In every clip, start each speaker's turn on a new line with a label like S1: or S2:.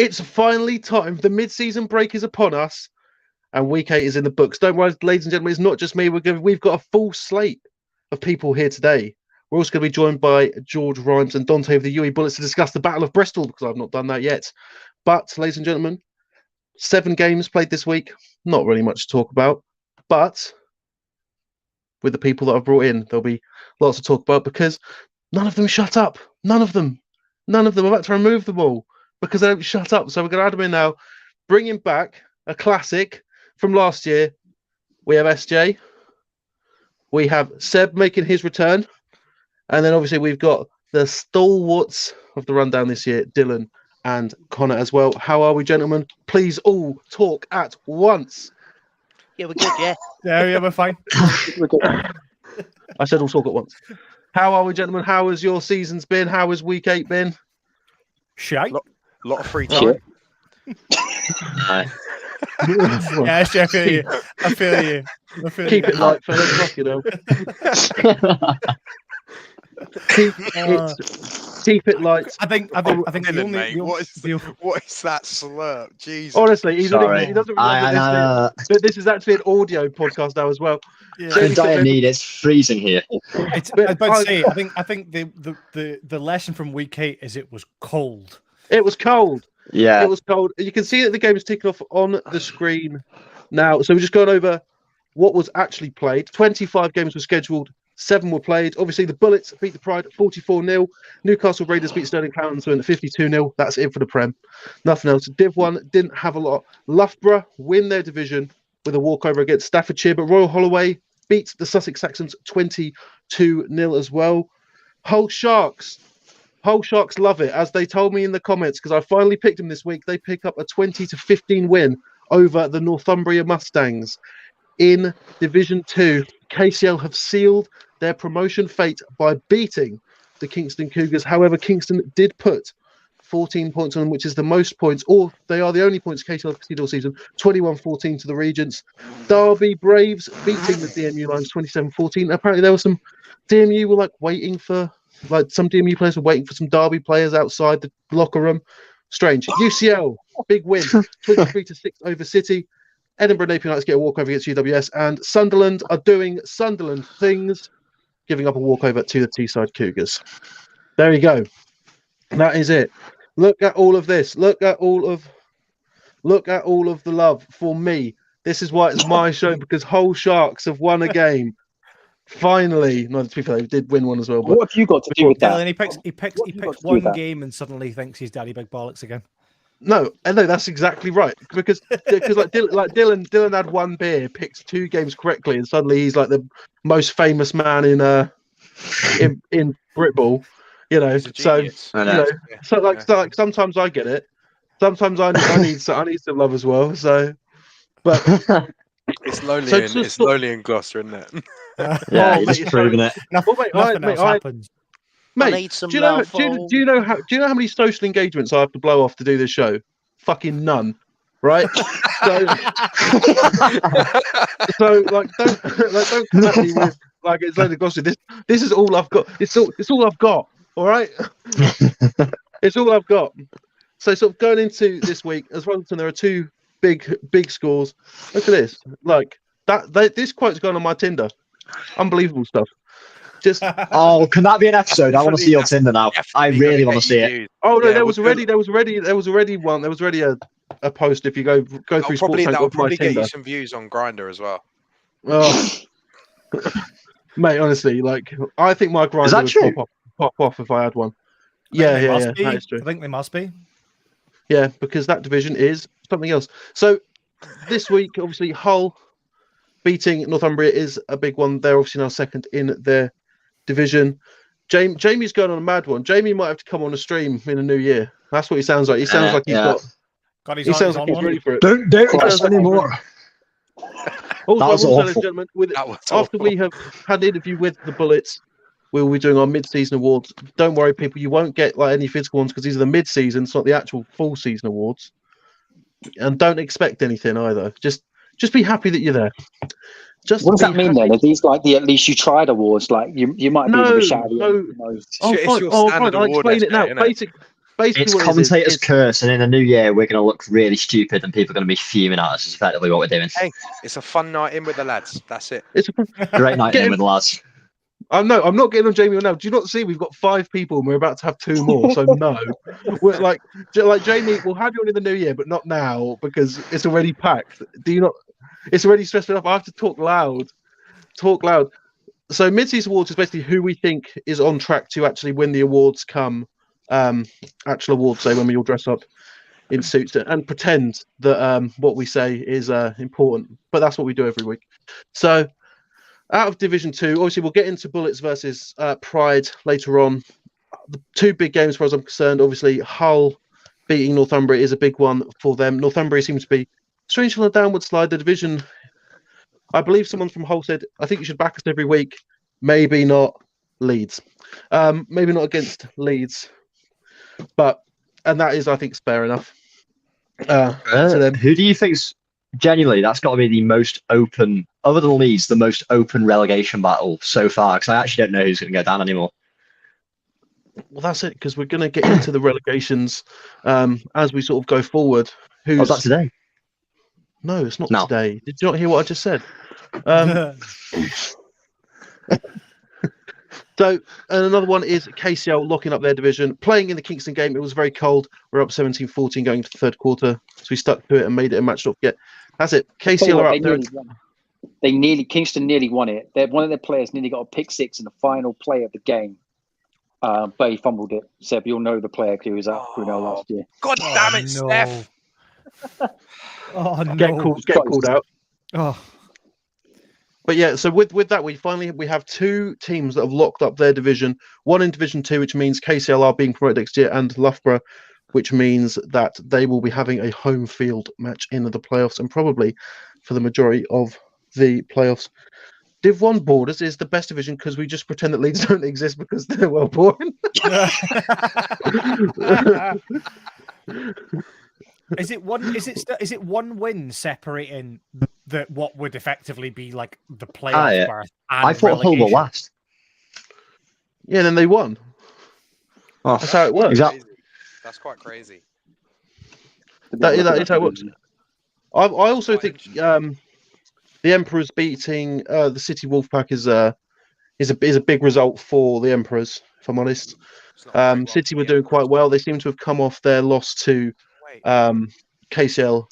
S1: It's finally time. The mid-season break is upon us, and week 8 is in the books. Don't worry, ladies and gentlemen, it's not just me. We've got a full slate of people here today. We're also going to be joined by George Rhymes and Dante of the UE Bullets to discuss the Battle of Bristol, because I've not done that yet. But, ladies and gentlemen, 7 games played this week. Not really much to talk about. But with the people that I've brought in, there'll be lots to talk about, because none of them shut up. None of them. I'm about to remove them all because they don't shut up. So we're going to add them in now. Bringing back a classic from last year. We have SJ. We have Seb making his return. And then obviously we've got the stalwarts of the rundown this year, Dylan and Connor as well. How are we, gentlemen? Please all talk at once.
S2: Yeah, we're good, yeah.
S3: Yeah, we're fine.
S2: We're good.
S1: I said all talk at once. How are we, gentlemen? How has your seasons been? How has week 8 been?
S3: Shite.
S4: Lot of free time.
S3: Yeah, I feel you.
S1: Keep it light for the you know. Keep it light.
S3: I think
S4: Dylan, mate, what is that slurp? Jesus.
S1: Honestly, he doesn't remember this. But this is actually an audio podcast now as well.
S3: Yeah.
S5: I'm in dire need. It's freezing here.
S3: I was about to say, I think the lesson from week 8 is it was cold.
S1: It was cold.
S5: Yeah.
S1: It was cold. You can see that the game is ticking off on the screen now. So we're just going over what was actually played. 25 games were scheduled. 7 were played. Obviously, the Bullets beat the Pride at 44-0. Newcastle Raiders beat Stirling Clarendon at 52-0. That's it for the Prem. Nothing else. Div 1 didn't have a lot. Loughborough win their division with a walkover against Staffordshire, but Royal Holloway beat the Sussex Saxons 22-0 as well. Hull Sharks love it, as they told me in the comments, because I finally picked them this week. They pick up a 20-15 win over the Northumbria Mustangs. In Division 2, KCL have sealed their promotion fate by beating the Kingston Cougars. However, Kingston did put 14 points on them, which is the most points, or they are the only points KCL have conceded all season, 21-14 to the Regents. Derby Braves beating the DMU Lions 27-14. Apparently there was some DMU were waiting for, some DMU players were waiting for some Derby players outside the locker room. Strange. UCL, big win, 23-6 over City. Edinburgh Napier Knights get a walkover against UWS, and Sunderland are doing Sunderland things, giving up a walkover to the Teesside Cougars. There you go. That is it. Look at all of this. Look at all of the love for me. This is why it's my show, because Hull Sharks have won a game. Finally. No, to be fair, they did win one as well. But
S2: what have you got to do with that?
S3: And he picks one game and suddenly thinks he's Daddy Big Bollocks again.
S1: No, that's exactly right. Because Dylan had one beer, picks 2 games correctly, and suddenly he's like the most famous man in Britball. You know, so sometimes I get it. Sometimes I need some love as well. So, but
S4: it's lonely in Gloucester, isn't it?
S5: Yeah, you're just proving it.
S3: Nothing else happens.
S1: Mate, do you know how many social engagements I have to blow off to do this show? Fucking none, right? So don't come at me with it's loads of gossip. This is all I've got. It's all I've got. All right, it's all I've got. So sort of going into this week, as well, there are 2 big scores. Look at this, this quote's gone on my Tinder. Unbelievable stuff. Just
S5: can that be an episode? I want to see your Tinder now. I really want to see it.
S1: Oh no, there was already one. There was already a post. If you go through Sportank,
S4: that'll probably get you some views on Grindr as well.
S1: Oh, mate, honestly, I think my Grindr would pop off if I had one. Yeah, that is true.
S3: I think they must be.
S1: Yeah, because that division is something else. So this week, obviously, Hull beating Northumbria is a big one. They're obviously now second in their division. Jamie's going on a mad one. Jamie might have to come on a stream in the new year. That's what he sounds like. He sounds like he's ready for it.
S5: Don't us anymore.
S1: Also, ladies and gentlemen, after we have had an interview with the Bullets, we'll be doing our mid-season awards. Don't worry, people, you won't get any physical ones because these are the mid-season. It's not the actual full season awards. And don't expect anything either. Just be happy that you're there.
S2: What does that mean then? Are these the at least you tried awards? You might be a bit shouty.
S1: No. I'll explain it now. basically
S5: It's
S1: what
S5: commentator's
S1: it is.
S5: curse, and in the new year, we're going to look really stupid, and people are going to be fuming at us. Is effectively what we're doing.
S4: Hey, it's a fun night in with the lads. That's it.
S1: It's
S5: Great night in with the lads.
S1: I'm not getting on Jamie now. Do you not see we've got 5 people and we're about to have 2 more? So no, we're like Jamie. We'll have you on in the new year, but not now because it's already packed. Do you not? It's already stressed enough. I have to talk loud. Talk loud. So Midseason Awards is basically who we think is on track to actually win the awards come actual awards day when we all dress up in suits and pretend that what we say is important. But that's what we do every week. So out of Division 2, obviously we'll get into Bullets versus Pride later on. The 2 big games, as far as I'm concerned, obviously Hull beating Northumbria is a big one for them. Northumbria seems to be strangely on a downward slide. The division, I believe someone from Hull said, I think you should back us every week. Maybe not Leeds. Maybe not against Leeds. And that is, I think, fair enough.
S5: Who do you think's genuinely, that's got to be the most open, other than Leeds, the most open relegation battle so far? Because I actually don't know who's going to go down anymore.
S1: Well, that's it, because we're going to get into the relegations as we sort of go forward.
S5: Was that today?
S1: No, it's not today. Did you not hear what I just said? So, and another one is KCL locking up their division. Playing in the Kingston game, it was very cold. We're up 17-14 going to the third quarter. So we stuck to it and made it a match not forget. That's it. KCL are up there.
S2: Kingston nearly won it. One of their players nearly got a pick 6 in the final play of the game. But he fumbled it. Seb, you'll know the player who was at Brunel last year.
S4: God damn it, Steph!
S3: Oh no!
S1: Get called out.
S3: Oh.
S1: But yeah, so with that, we have 2 teams that have locked up their division. One in Division 2, which means KCL are being promoted next year, and Loughborough, which means that they will be having a home field match in the playoffs, and probably for the majority of the playoffs. Div 1 Borders is the best division because we just pretend that Leeds don't exist because they're well born.
S3: Is it one win separating what would effectively be like the playoff berth? And
S5: I thought Hull were last.
S1: Yeah, and then they won.
S5: Oh,
S1: that's how it works.
S4: Exactly. That's quite crazy.
S1: That is how it works. I also think the Emperors beating the City Wolfpack is a big result for the Emperors. If I'm honest, City were doing quite well. They seem to have come off their loss to KCL.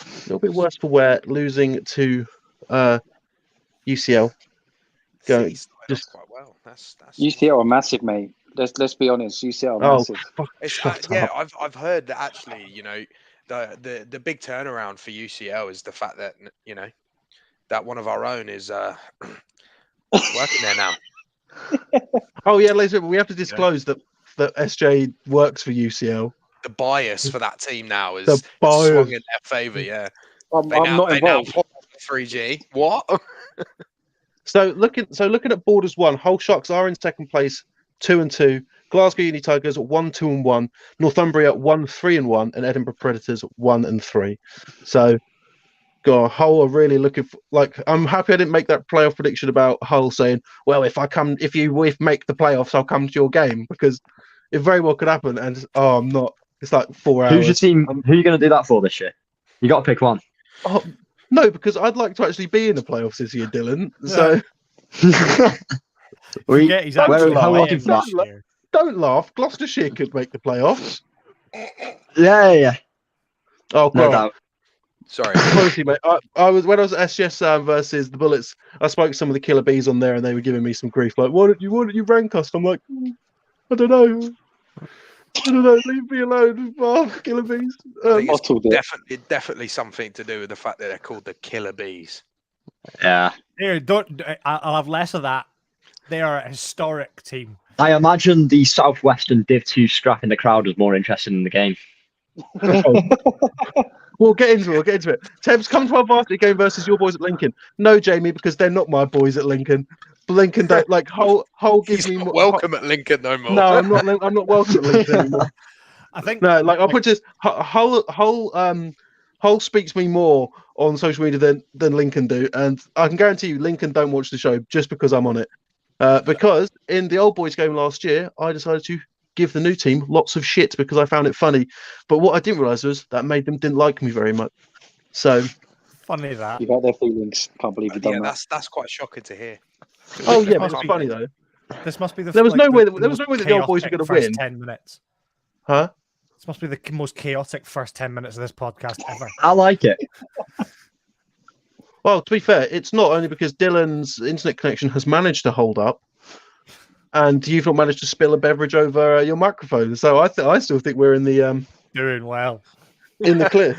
S1: A little bit worse for wear, losing to UCL. Going just
S4: quite well. That's
S2: UCL are massive, mate. Let's be honest. UCL are massive.
S4: Yeah, I've heard that actually. You know, the big turnaround for UCL is the fact that that one of our own is working there now.
S1: Oh yeah, ladies and gentlemen, we have to disclose that SJ works for UCL.
S4: The bias for that team now is
S1: swung
S4: in their favour. Yeah,
S2: I'm not involved.
S4: 3G. What?
S1: So looking at Borders 1, Hull Sharks are in second place, 2-2. Glasgow Uni Tigers 1-2-1. Northumbria 1-3-1, and Edinburgh Predators 1-3. So, God, Hull are really looking for, I'm happy I didn't make that playoff prediction about Hull saying, well, if you make the playoffs, I'll come to your game, because it very well could happen. And I'm not. It's like 4 hours.
S5: Who's your team? Who are you going to do that for this year? You got to pick one.
S1: Oh, no, because I'd like to actually be in the playoffs this year, Dylan. So don't laugh. Gloucestershire could make the playoffs.
S5: Yeah.
S1: Oh, God.
S5: No doubt.
S4: Sorry.
S1: Honestly, mate, I was when I was at SGS versus the Bullets. I spoke to some of the Killer Bees on there, and they were giving me some grief. Like, why don't you rank us? I'm like, I don't know. Leave me alone, Killer Bees.
S4: I think it's definitely something to do with the fact that they're called the Killer Bees.
S5: Yeah.
S3: Here, I'll have less of that. They are a historic team.
S5: I imagine the Southwestern Div 2 scrap in the crowd was more interested in the game.
S1: We'll get into it. Tebs, come to our varsity game versus your boys at Lincoln. No, Jamie, because they're not my boys at Lincoln. Lincoln don't like Hull gives me more.
S4: Welcome at Lincoln no more.
S1: No, I'm not welcome at Lincoln anymore.
S3: I think
S1: I'll put this Hull speaks me more on social media than Lincoln do, and I can guarantee you Lincoln don't watch the show just because I'm on it. Because in the old boys game last year, I decided to give the new team lots of shit because I found it funny. But what I didn't realise was that made them didn't like me very much. So
S3: funny that.
S2: You got their feelings. Can't believe you've done that.
S4: That's quite shocking to hear.
S1: Oh yeah, but it's funny though.
S3: This must be the.
S1: There was no way that the old boys
S3: chaotic
S1: were going to
S3: first
S1: win.
S3: 10 minutes.
S1: Huh?
S3: This must be the most chaotic first 10 minutes of this podcast ever.
S5: I like it.
S1: Well, to be fair, it's not only because Dylan's internet connection has managed to hold up, and you've not managed to spill a beverage over your microphone. So I still think we're in the
S3: Doing well.
S1: in the clear.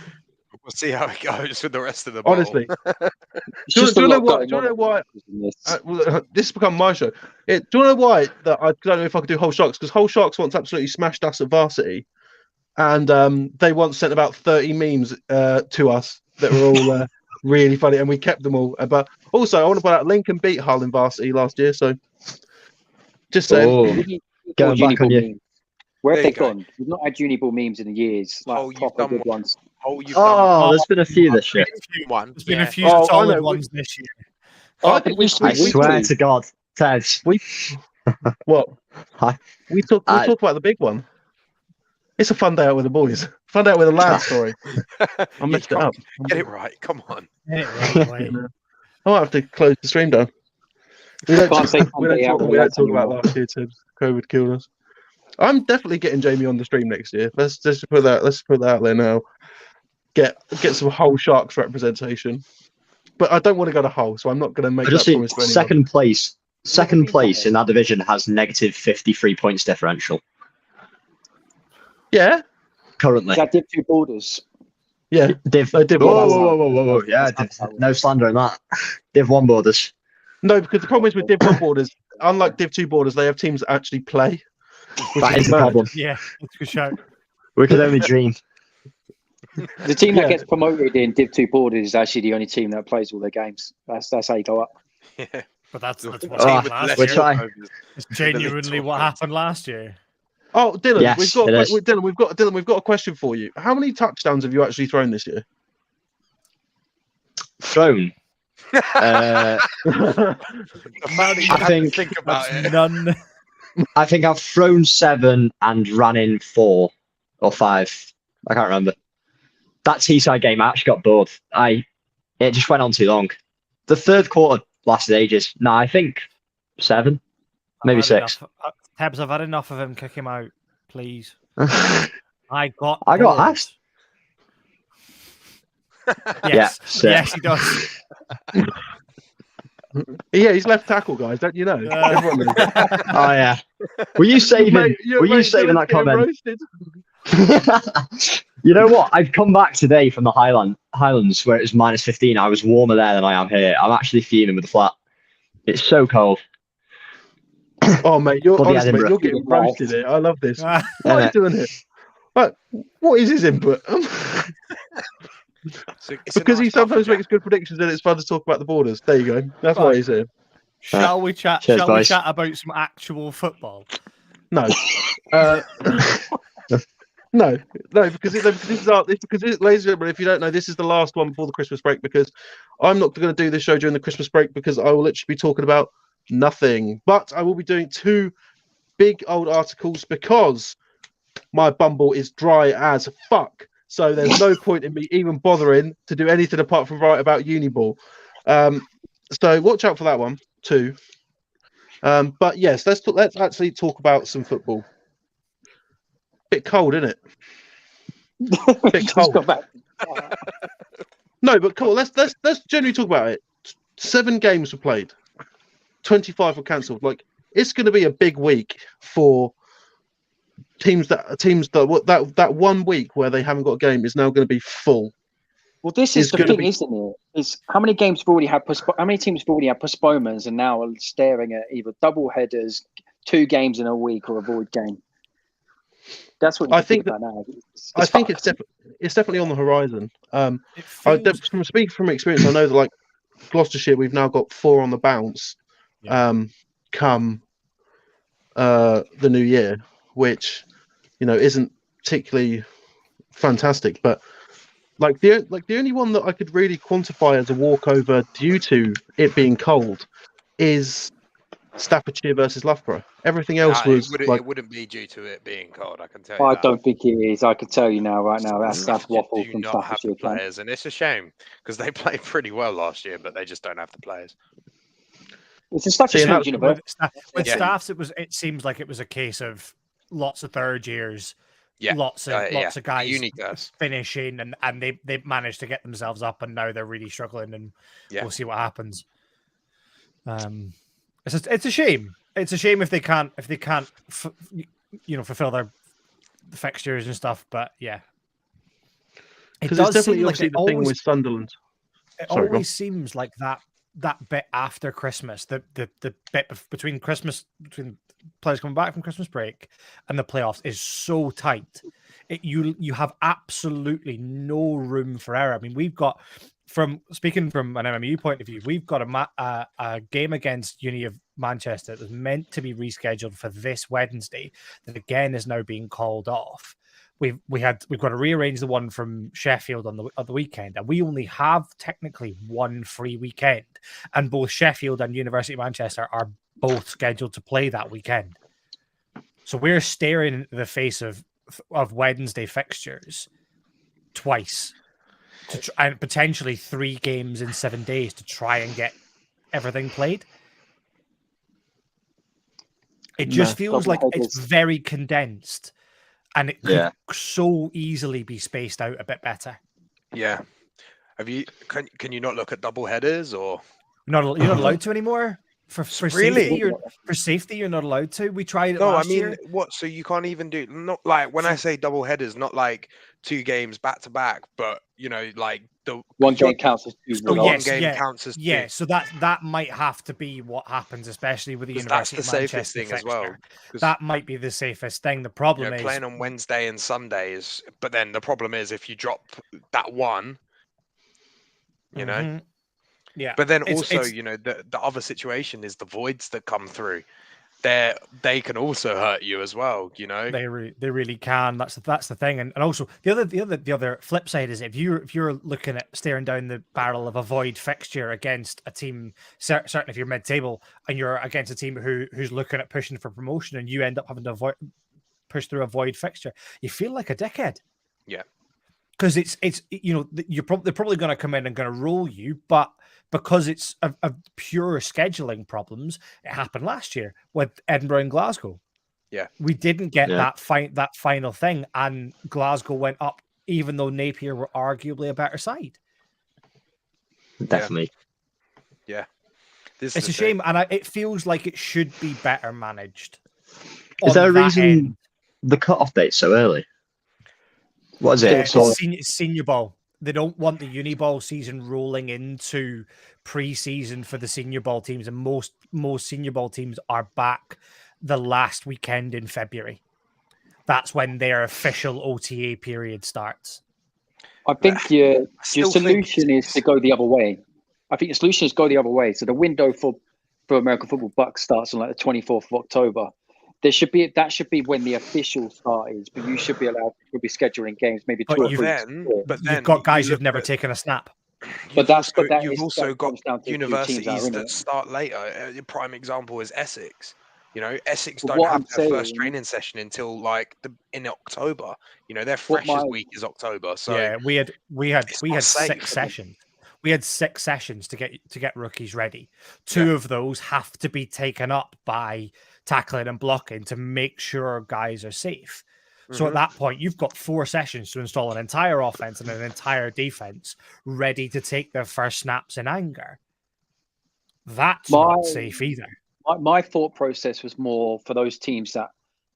S4: We'll see how it goes with the rest of the bottle.
S1: Honestly,
S2: It's
S1: do
S2: just
S1: you
S2: a
S1: know
S2: lot
S1: what?
S2: going
S1: Do you
S2: on
S1: know why?
S2: in this.
S1: This has become my show. Do you know why that I don't know if I could do Whole Sharks, because Whole Sharks once absolutely smashed us at varsity, and they once sent about 30 memes to us that were all really funny, and we kept them all. But also, I want to point out Lincoln beat Hull in varsity last year, so just saying.
S5: Oh, going back on you.
S2: Where have
S4: There
S2: they
S4: you go.
S2: gone? We've not had Uniball memes in years. Like
S4: Oh, you've
S2: proper
S4: done
S2: good
S4: one.
S2: ones.
S5: Oh, there's been a few this year.
S3: There's been a few
S1: Oh, I
S3: solid
S1: know.
S3: ones this year.
S1: I think we
S5: I swear to God, Ted.
S1: What?
S5: Hi.
S1: We talk about the big one. It's a fun day out with the boys. Fun day out with a lad story. I messed it up.
S4: Get it right. Come on.
S3: Anyway,
S1: I might have to close the stream down. We don't,
S2: Can't say
S1: we
S2: fun day out
S1: don't
S2: with lads
S1: talk about
S2: anymore.
S1: last year to COVID killed us. I'm definitely getting Jamie on the stream next year. Let's just put that. Let's put that out there now. Get some Hull Sharks representation. But I don't want to go to Hull, so I'm not going to make
S5: I
S1: that
S5: just see
S1: promise to anyone.
S5: second place in that division has negative 53 points differential
S1: Yeah,
S5: currently.
S2: Is that Div 2 Borders?
S1: yeah.
S5: Div.
S1: They did
S5: Whoa,
S1: one.
S5: whoa. Yeah, no slander in that. Div 1 borders.
S1: No, because the problem is with Div 1 borders, unlike Div 2 borders, they have teams that actually play.
S5: That is the problem.
S3: yeah, it's a good show.
S5: We could only dream.
S2: The team that
S1: Yeah.
S2: gets promoted in Div 2 Borders is actually the only team that plays all their games. That's how you go up.
S4: Yeah.
S3: But that's what
S5: Oh,
S3: happened last
S5: we're
S3: year.
S5: trying.
S3: It's genuinely what happened last year.
S1: Oh, Dylan,
S5: Yes, it is.
S1: we've got a question for you. How many touchdowns have you actually thrown this year?
S5: Thrown.
S4: The amount you
S5: I
S4: have
S5: think
S4: to think about
S3: That's
S4: it.
S3: none.
S5: I think I've thrown 7 and ran in 4 or 5. I can't remember. That Teesside game, I actually got bored. It just went on too long. The third quarter lasted ages. No, I think 7, maybe
S3: I've had
S5: 6.
S3: enough. Tebs, I've had enough of him. Kick him out, please.
S5: I
S3: I got
S5: got
S3: bored.
S5: asked.
S3: Yes,
S5: so-
S3: yes, he does.
S1: Yeah, he's left tackle, guys. Don't you know? Everyone knows.
S5: Oh yeah. Were you saving?
S1: Mate,
S5: Were you
S1: mate,
S5: saving
S1: Dylan's
S5: that
S1: getting
S5: comment?
S1: roasted.
S5: You know what? I've come back today from the Highlands where it was minus 15. I was warmer there than I am here. I'm actually fuming with the flat. It's so cold.
S1: Oh, mate, you're
S5: Bloody
S1: honestly, mate,
S5: Edinburgh.
S1: you're getting roasted here. I love this.
S3: Ah,
S1: What are you
S5: Innit?
S1: doing here? Right, what is his input?
S4: It's a
S1: Because he
S4: nice
S1: sometimes
S4: coffee,
S1: makes good predictions and it's fun to talk about the borders. There you go. That's why he's here.
S3: shall we chat?
S5: Cheers,
S3: Shall we
S5: boys.
S3: chat about some actual football?
S1: No. No, because ladies and gentlemen, if you don't know, this is the last one before the Christmas break, because I'm not going to do this show during the Christmas break because I will literally be talking about nothing. But I will be doing 2 big old articles because my Bumble is dry as fuck. So there's no point in me even bothering to do anything apart from write about Uniball. So watch out for that one too. But yes, let's actually talk about some football. Bit cold, isn't it? Bit
S2: Just
S1: cold.
S2: got back.
S1: No, but cool. Let's generally talk about it. 7 games were played. 25 were cancelled. Like, it's going to be a big week for teams that 1 week where they haven't got a game is now going to be full.
S2: Well, this is
S1: It's
S2: the
S1: gonna
S2: thing,
S1: be-
S2: isn't it? Is how many games have already had how many teams have already had postponements and now are staring at either double headers, 2 games in a week, or a void game. That's what you
S1: I
S2: think
S1: think
S2: about now.
S1: I think
S2: fucked.
S1: it's definitely on the horizon.
S3: It feels,
S1: From speaking from experience, I know that like Gloucestershire, we've now got 4 on the bounce.
S3: Yeah.
S1: Come the new year, which isn't particularly fantastic, but the only one that I could really quantify as a walkover due to it being cold is Staffordshire versus Loughborough. Everything else was like
S4: it wouldn't be due to it being cold. I can tell you.
S2: I
S4: that.
S2: don't think it is. I can tell you now, right now, that's waffle
S4: do
S2: from
S4: not have the
S2: Staffordshire.
S4: players, and it's a shame because they played pretty well last year, but they just don't have the players.
S2: It's such a
S1: See, and
S2: small
S1: that's-
S2: university.
S3: With
S4: Yeah.
S3: staffs, it seems like it was a case of lots of third years,
S4: Yeah,
S3: lots of guys
S4: Uni guys.
S3: finishing, and they managed to get themselves up, and now they're really struggling, and
S4: Yeah.
S3: we'll see what happens. It's a shame. It's a shame if they can't fulfill their fixtures and stuff. But yeah,
S1: because it's definitely obviously the thing with Sunderland.
S3: It
S1: Sorry, go on.
S3: always seems like that bit after Christmas, the bit between players coming back from Christmas break and the playoffs is so tight. You have absolutely no room for error. I mean, we've got, speaking from an MMU point of view, we've got a game against Uni of Manchester that was meant to be rescheduled for this Wednesday that again is now being called off. We've got to rearrange the one from Sheffield on the weekend, and we only have technically one free weekend, and both Sheffield and University of Manchester are both scheduled to play that weekend. So we're staring into the face of Wednesday fixtures twice, and potentially 3 games in 7 days to try and get everything played. It just feels like it's very condensed. And it could so easily be spaced out a bit better.
S4: Yeah. Can you not look at double headers or?
S3: You're not allowed to anymore? For
S4: Really?
S3: safety, you're not allowed to. We tried it
S4: No,
S3: last
S4: I mean,
S3: year.
S4: what? So you can't even do, not like, when I say double headers, not like 2 games back to back, but like the
S2: one game counts as 2.
S4: One game counts as 2.
S3: Yeah, so that might have to be what happens, especially with the University of Manchester.
S4: That's the safest thing as well.
S3: That might be the safest thing. The problem is
S4: playing on Wednesday and Sundays, but then the problem is if you drop that one, you know.
S3: Yeah.
S4: But then also, the other situation is the voids that come through. They can also hurt you as well,
S3: They really can. That's the thing. And also the other flip side is if you're looking at staring down the barrel of a void fixture against a team, certainly if you're mid-table and you're against a team who's looking at pushing for promotion, and you end up having to push through a void fixture, you feel like a dickhead.
S4: Yeah.
S3: Because it's they're probably going to come in and going to roll you, but because it's a pure scheduling problems, it happened last year with Edinburgh and Glasgow.
S4: Yeah,
S3: we didn't get that final thing, and Glasgow went up, even though Napier were arguably a better side.
S5: Definitely.
S4: Yeah,
S3: it's a shame, and it feels like it should be better managed.
S5: Is there a reason the cut-off date's so early? What is it?
S3: Senior Ball. They don't want the Uni Ball season rolling into pre-season for the Senior Ball teams, and most Senior Ball teams are back the last weekend in February. That's when their official OTA period starts.
S2: I think your solution is to go the other way. I think the solution is to go the other way. So the window for American football Bucks starts on like the 24th of October. That should be when the official start is, but you should be allowed to be scheduling games maybe 2 or 3 weeks before.
S4: But then
S3: you've got guys who've never taken a snap.
S4: You've also got universities that start later. A prime example is Essex. Essex don't have their first training session until in October. Their freshest week is October. So
S3: yeah, we had 6 sessions. We had 6 sessions to get rookies ready. 2 of those have to be taken up by tackling and blocking to make sure guys are safe. So at that point, you've got 4 sessions to install an entire offense and an entire defense ready to take their first snaps in anger. That's not safe either.
S2: My thought process was more for those teams that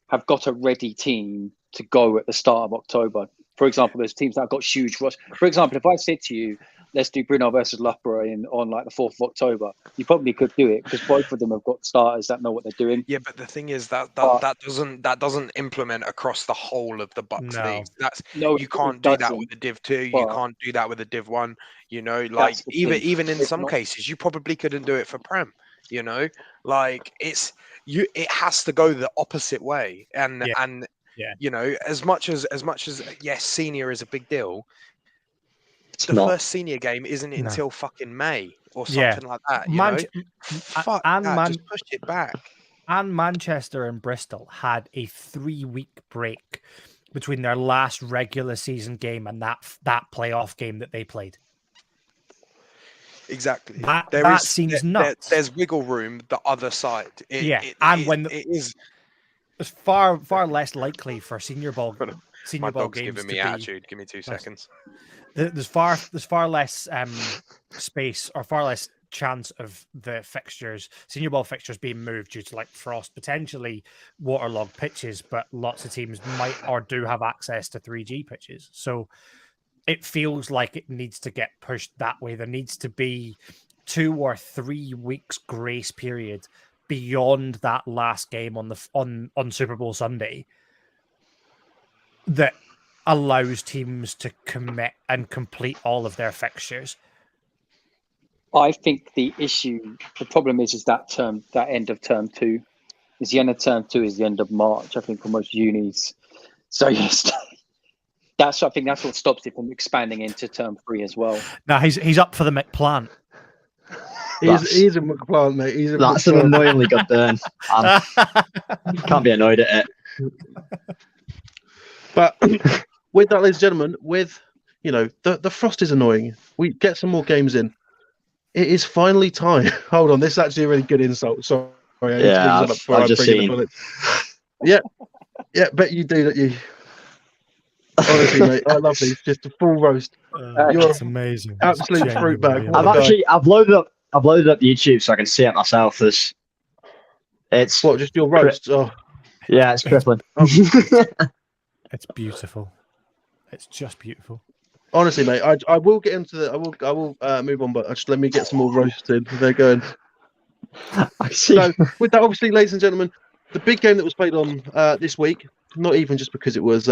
S2: have got a ready team to go at the start of October. For example, there's teams that have got huge rush. For example, if I said to you, let's do Brunel versus Loughborough on like the 4th of October, you probably could do it because both of them have got starters that know what they're doing.
S4: Yeah, but the thing is that doesn't implement across the whole of the Bucks league. You can't do that with the Div 2. You can't do that with the Div 1. Even in some cases, you probably couldn't do it for Prem. It has to go the opposite way. And as much as yes, senior is a big deal. first senior game isn't until fucking May or something like that. You know? Fuck that. Just push it back.
S3: And Manchester and Bristol had a 3-week break between their last regular season game and that playoff game that they played.
S4: Exactly.
S3: That seems nuts.
S4: There's wiggle room the other side.
S3: It's far less likely for senior ball
S4: My
S3: games
S4: giving me attitude. Give me 2 seconds.
S3: There's far less space or far less chance of the senior ball fixtures being moved due to like frost, potentially waterlogged pitches, but lots of teams might or do have access to 3G pitches. So it feels like it needs to get pushed that way. There needs to be 2 or 3 weeks grace period beyond that last game on Super Bowl Sunday that allows teams to commit and complete all of their fixtures.
S2: I think the problem is that end of term 2. Is the end of term 2 is the end of March, I think, for most unis. So yes, I think that's what stops it from expanding into term 3 as well.
S3: No, he's up for the McPlant.
S1: He's a McPlant, mate.
S5: That's an annoyingly good burn. Can't be annoyed at it.
S1: But with that, ladies and gentlemen, the frost is annoying. We get some more games in. It is finally time. Hold on, this is actually a really good insult. Sorry,
S5: I've just seen.
S1: Yeah, bet you do that. You honestly, mate, I love these. Just a full roast.
S3: It's amazing.
S1: Absolute fruit bag.
S5: I've loaded up YouTube so I can see it myself. It's
S1: just your roast. Oh.
S5: Yeah, it's crippling.
S3: It's beautiful. It's just beautiful.
S1: Honestly, mate, I will get into the. I will move on, but just let me get some more roasted. They're going.
S5: I see.
S1: So, with that, obviously, ladies and gentlemen, the big game that was played on this week, not even just because it was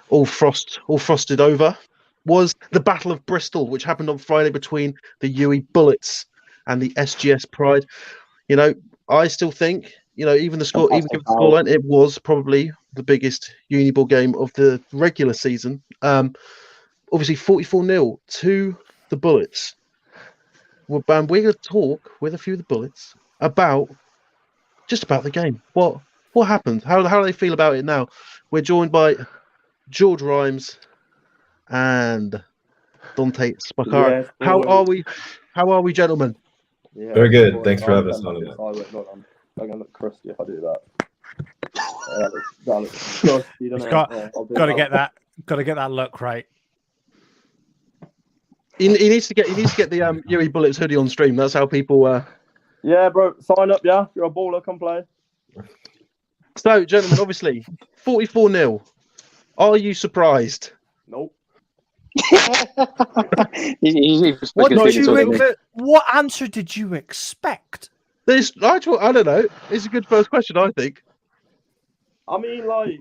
S1: all frosted over, was the Battle of Bristol, which happened on Friday between the UE Bullets and the SGS Pride. I still think, even the score, even given the scoreline, it was probably the biggest uni ball game of the regular season. Obviously 44-0 to the Bullets. We're going to talk with a few of the Bullets about the game. What happened? How do they feel about it now? We're joined by George Rhymes and Dante Spaccara.
S6: Yes,
S1: how are we, gentlemen?
S6: Yeah,
S7: very good. Thanks for having us on.
S6: I'm gonna look crusty if I do that. That looks crusty,
S3: got to get that look right.
S1: He needs to get the UE Bullets hoodie on stream. That's how people.
S6: Yeah, bro, sign up. Yeah, you're a baller. Come play.
S1: So, gentlemen, obviously 44-0. Are you surprised?
S6: Nope.
S3: What answer did you expect?
S1: I don't know. It's a good first question, I think.
S6: I mean, like,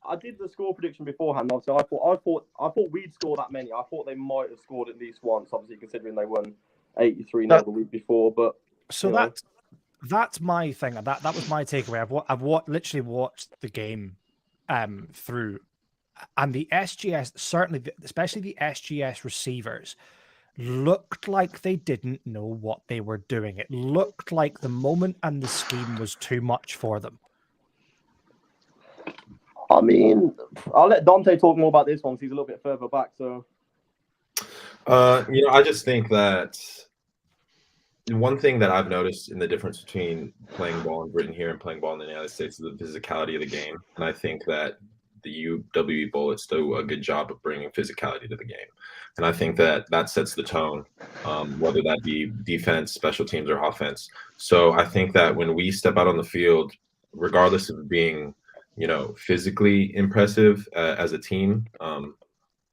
S6: I did the score prediction beforehand. Obviously, I thought we'd score that many. I thought they might have scored at least once. Obviously, considering they won 83-0 the week before. But
S3: that's my thing. That was my takeaway. I've literally watched the game through, and the SGS, certainly, especially the SGS receivers, looked like they didn't know what they were doing. It looked like the moment and the scheme was too much for them.
S6: I mean, I'll let Dante talk more about this one because he's a little bit further back. So,
S7: I just think that one thing that I've noticed in the difference between playing ball in Britain here and playing ball in the United States is the physicality of the game. And I think that the UWE Bullets do a good job of bringing physicality to the game. And I think that sets the tone, whether that be defense, special teams, or offense. So I think that when we step out on the field, regardless of being, physically impressive as a team, we're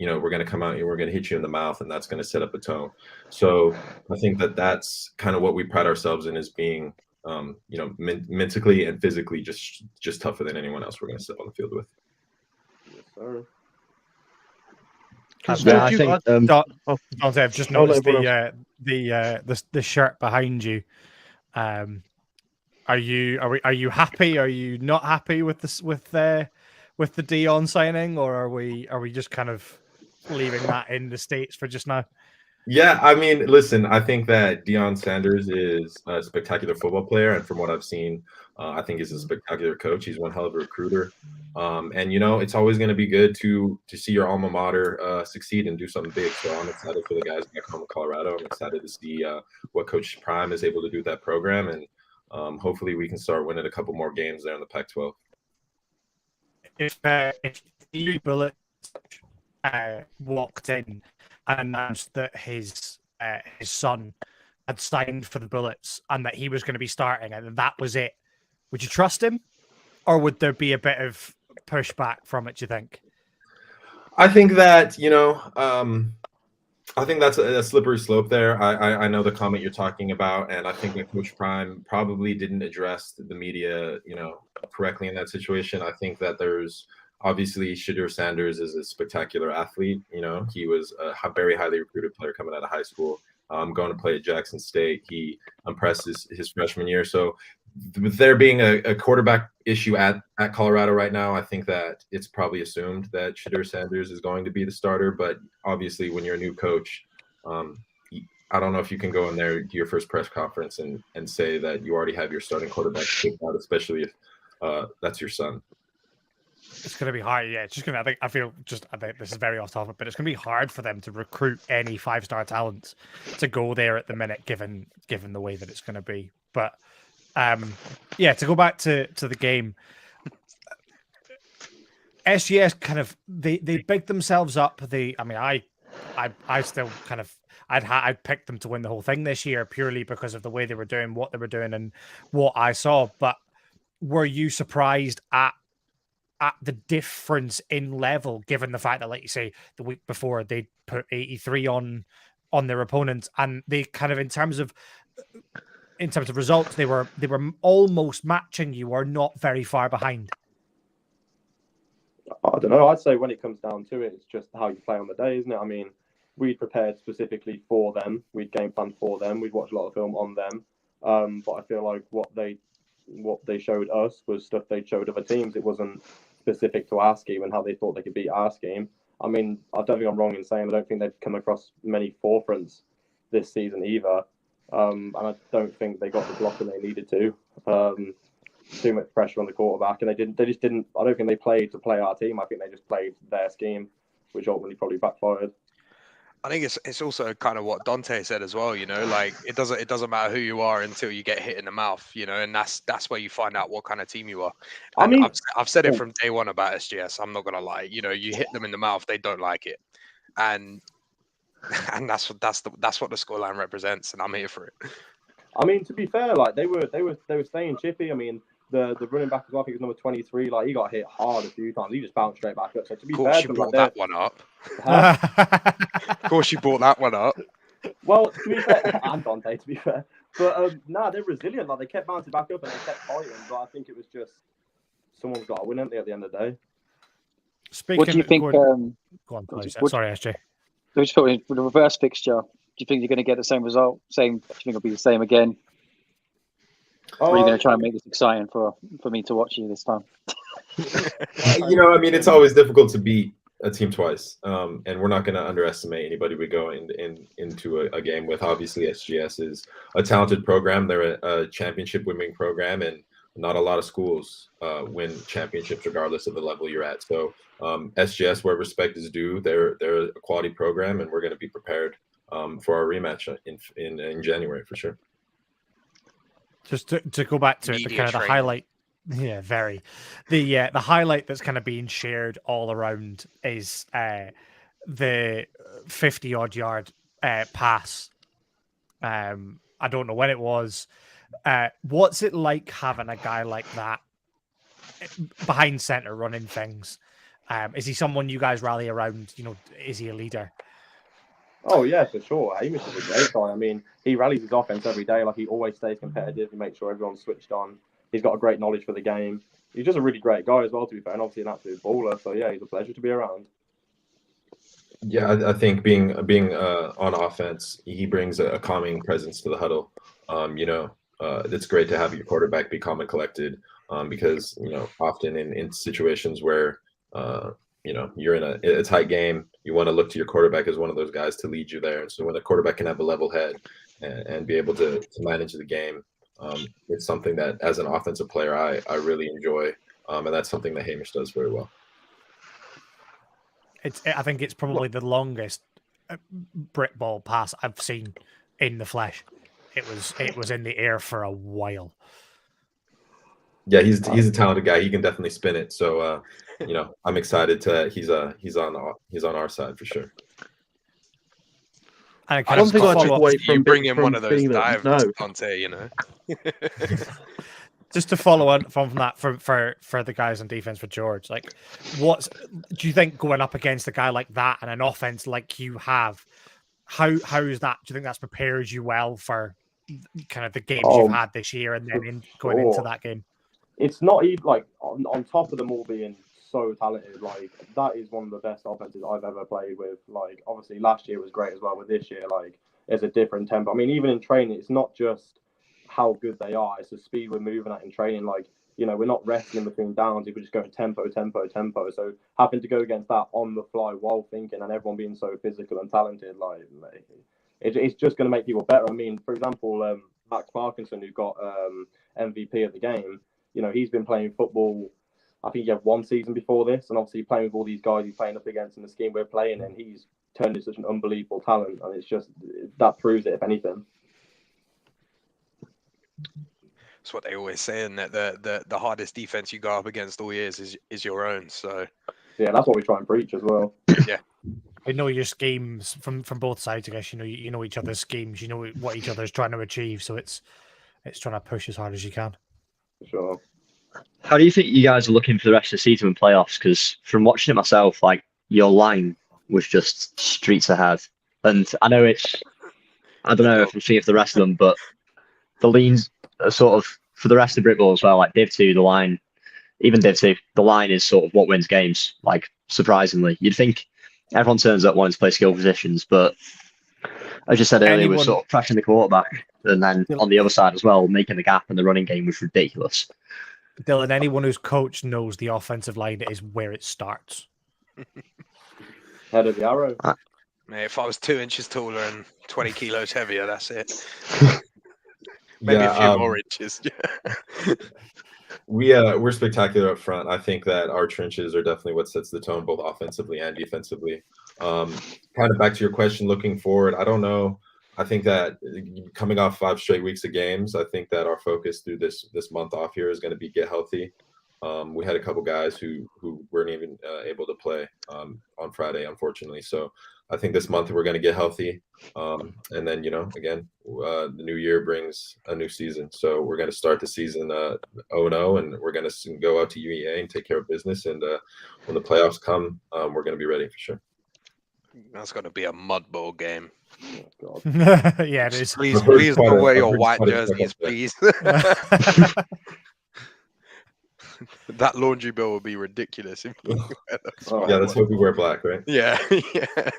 S7: going to come out and we're going to hit you in the mouth, and that's going to set up a tone. So I think that that's kind of what we pride ourselves in, is being, mentally and physically just tougher than anyone else we're going to step on the field with.
S6: Yes,
S5: sir. I think
S3: Dante, I've just noticed the shirt behind you. Are you happy? Are you not happy with this with the Dion signing, or are we just kind of leaving that in the States for just now.
S7: Yeah, I mean, listen, I think that Deion Sanders is a spectacular football player, and from what I've seen, I think he's a spectacular coach. He's one hell of a recruiter, and it's always going to be good to see your alma mater succeed and do something big. So I'm excited for the guys back home in Colorado. I'm excited to see what Coach Prime is able to do with that program, and hopefully we can start winning a couple more games there in the Pac-12.
S3: If Fury Bullet walked in and announced that his son had signed for the Bullets and that he was going to be starting and that was it, would you trust him, or would there be a bit of pushback from it, do you think?
S7: I think that I think that's a slippery slope there. I know the comment you're talking about, and I think that Coach Prime probably didn't address the media correctly in that situation. I think that there's obviously Shedeur Sanders is a spectacular athlete. He was a very highly recruited player coming out of high school, going to play at Jackson State. He impressed his freshman year. So with there being a quarterback issue at Colorado right now, I think that it's probably assumed that Shedeur Sanders is going to be the starter. But obviously when you're a new coach, I don't know if you can go in there, do your first press conference and say that you already have your starting quarterback picked out, especially if that's your son.
S3: It's going to be hard. Yeah, it's just going to. I think this is very off topic, but it's going to be hard for them to recruit any 5-star talents to go there at the minute, given the way that it's going to be. But to go back to the game, SGS kind of they bigged themselves up. I still kind of I'd picked them to win the whole thing this year purely because of the way they were doing, what they were doing, and what I saw. But were you surprised at the difference in level, given the fact that, like you say, the week before they put 83 on their opponents, and they kind of in terms of results, they were almost matching you, or not very far behind?
S6: I don't know. I'd say when it comes down to it, it's just how you play on the day, isn't it? I mean, we'd prepared specifically for them. We'd game planned for them. We'd watched a lot of film on them. But I feel like what they showed us was stuff they showed other teams. It wasn't specific to our scheme and how they thought they could beat our scheme. I mean, I don't think I'm wrong in saying I don't think they've come across many forefronts this season either. And I don't think they got the blocking they needed to. Too much pressure on the quarterback, and they just didn't. I don't think they played to play our team. I think they just played their scheme, which ultimately probably backfired.
S4: I think it's also kind of what Dante said as well. Like it doesn't matter who you are until you get hit in the mouth. And that's where you find out what kind of team you are. And I mean, I've said it from day one about SGS. I'm not gonna lie. You hit them in the mouth, they don't like it, and that's what the scoreline represents, and I'm here for it.
S6: I mean, to be fair, like they were staying chippy. I mean, the running back as well, I think it was number 23. Like he got hit hard a few times. He just bounced straight back up. So to be fair,
S4: you brought that one up. Of course, you brought that one up.
S6: Well, to be fair, and Dante, to be fair, but they're resilient. Like they kept bouncing back up and they kept fighting. But I think it was just someone's got to win, haven't they, at the end of the day.
S2: What do you think?
S3: Go on, please. Sorry, SJ.
S2: Just put in the reverse fixture. Do you think you're going to get the same result? Do you think it'll be the same again? Or are you going to try and make this exciting for me to watch you this time?
S7: I mean, it's always difficult to beat a team twice, and we're not going to underestimate anybody we go into a game with. Obviously, SGS is a talented program. They're a championship winning program, and not a lot of schools win championships regardless of the level you're at. So SGS, where respect is due, they're a quality program, and we're going to be prepared for our rematch in January for sure.
S3: Just to go back to it, the highlight, the highlight that's kind of being shared all around is the 50-odd yard pass. I don't know when it was. What's it like having a guy like that behind center running things? Is he someone you guys rally around? Is he a leader?
S6: Oh yeah, for sure. Hamish is a great guy. I mean, he rallies his offense every day. Like he always stays competitive. He makes sure everyone's switched on. He's got a great knowledge for the game. He's just a really great guy as well, to be fair, and obviously an absolute baller. So yeah, he's a pleasure to be around.
S7: Yeah, I think being on offense, he brings a calming presence to the huddle. It's great to have your quarterback be calm and collected because often in situations where you're in a tight game. You want to look to your quarterback as one of those guys to lead you there. And so when the quarterback can have a level head and be able to manage the game, it's something that as an offensive player, I really enjoy. And that's something that Hamish does very well.
S3: I think it's probably the longest brick ball pass I've seen in the flesh. It was in the air for a while.
S7: Yeah, he's a talented guy. He can definitely spin it. So I'm excited to he's on our side for sure.
S1: I don't think I took away from
S4: you bring in one of those dives,
S1: no.
S4: Dante,
S3: Just to follow on from that for the guys on defense for George, like do you think going up against a guy like that and an offense like you have, how is that? Do you think that's prepared you well for kind of the games you've had this year and then going into that game?
S6: It's not even like on top of them all being so talented, like that is one of the best offenses I've ever played with. Like obviously last year was great as well, but this year like it's a different tempo. I mean, even in training, it's not just how good they are, it's the speed we're moving at in training. Like, we're not resting in between downs, we're just going tempo. So having to go against that on the fly while thinking and everyone being so physical and talented, like it's just going to make people better. I mean, for example, Max Parkinson, who got MVP of the game, he's been playing football, I think he had one season before this, and obviously playing with all these guys he's playing up against in the scheme we're playing, and he's turned into such an unbelievable talent, and it's just, that proves it, if anything.
S4: That's what they always say, and that the hardest defense you go up against all years is your own. So
S6: yeah, that's what we try and preach as well.
S4: Yeah,
S3: I know your schemes from both sides. I guess you know each other's schemes. You know what each other's trying to achieve. So it's trying to push as hard as you can.
S6: Sure.
S5: How do you think you guys are looking for the rest of the season and playoffs? Because from watching it myself, like your line was just streets ahead, and I know I don't know if I'm seeing for the rest of them, but the leans are sort of for the rest of the Brit Ball as well. Like Div 2, the line, even Div 2, the line is sort of what wins games. Like surprisingly, you'd think everyone turns up wanting to play skill positions, but as you said earlier, we're sort of pressuring the quarterback, and then on the other side as well, making the gap in the running game was ridiculous.
S3: Dylan, anyone who's coached knows the offensive line is where it starts.
S6: Head of the arrow.
S4: Mate, if I was 2 inches taller and 20 kilos heavier, that's it. Maybe a few more inches.
S7: We're spectacular up front. I think that our trenches are definitely what sets the tone, both offensively and defensively. Kind of back to your question, looking forward, I don't know. I think that coming off 5 straight weeks of games, I think that our focus through this month off here is going to be get healthy. We had a couple guys who weren't even able to play on Friday, unfortunately. So I think this month we're going to get healthy. And then, again, the new year brings a new season. So we're going to start the season 0-0, and we're going to go out to UEA and take care of business. And when the playoffs come, we're going to be ready for sure.
S4: That's going to be a mud bowl game.
S6: Oh,
S3: Yeah, it is.
S4: Please don't wear your white jerseys, please. That laundry bill would be ridiculous. If you wear those.
S7: Yeah, let's hope we wear black, right?
S4: Yeah. I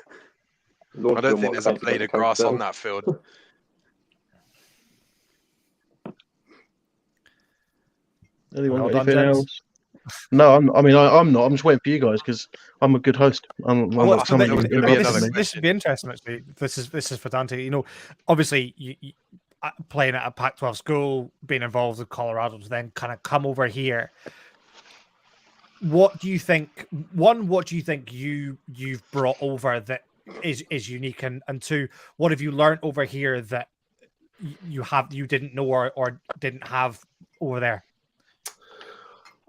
S4: don't think there's a blade of grass on that field.
S1: Anything else? No, I'm not. I'm just waiting for you guys because I'm a good host.
S3: This would be interesting, actually. This is for Dante. Obviously, you playing at a Pac-12 school, being involved with Colorado, to then kind of come over here. What do you think? One, what do you think you've brought over that is unique, and two, what have you learned over here that you didn't know or didn't have over there?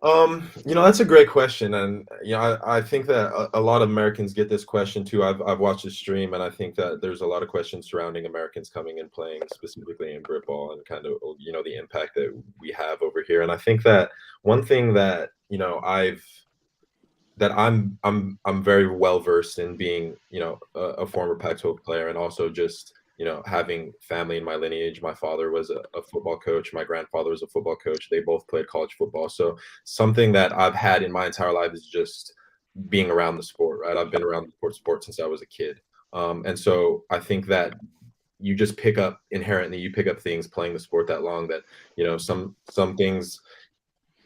S7: That's a great question, and I think that a lot of Americans get this question too. I've watched the stream, and I think that there's a lot of questions surrounding Americans coming and playing specifically in Britball and kind of the impact that we have over here. And I think that one thing that I'm very well versed in being a former Pac-12 player, and also just having family in my lineage. My father was a football coach. My grandfather was a football coach. They both played college football. So something that I've had in my entire life is just being around the sport, right? I've been around the sport since I was a kid. And so I think that you just pick up things playing the sport that long that, some things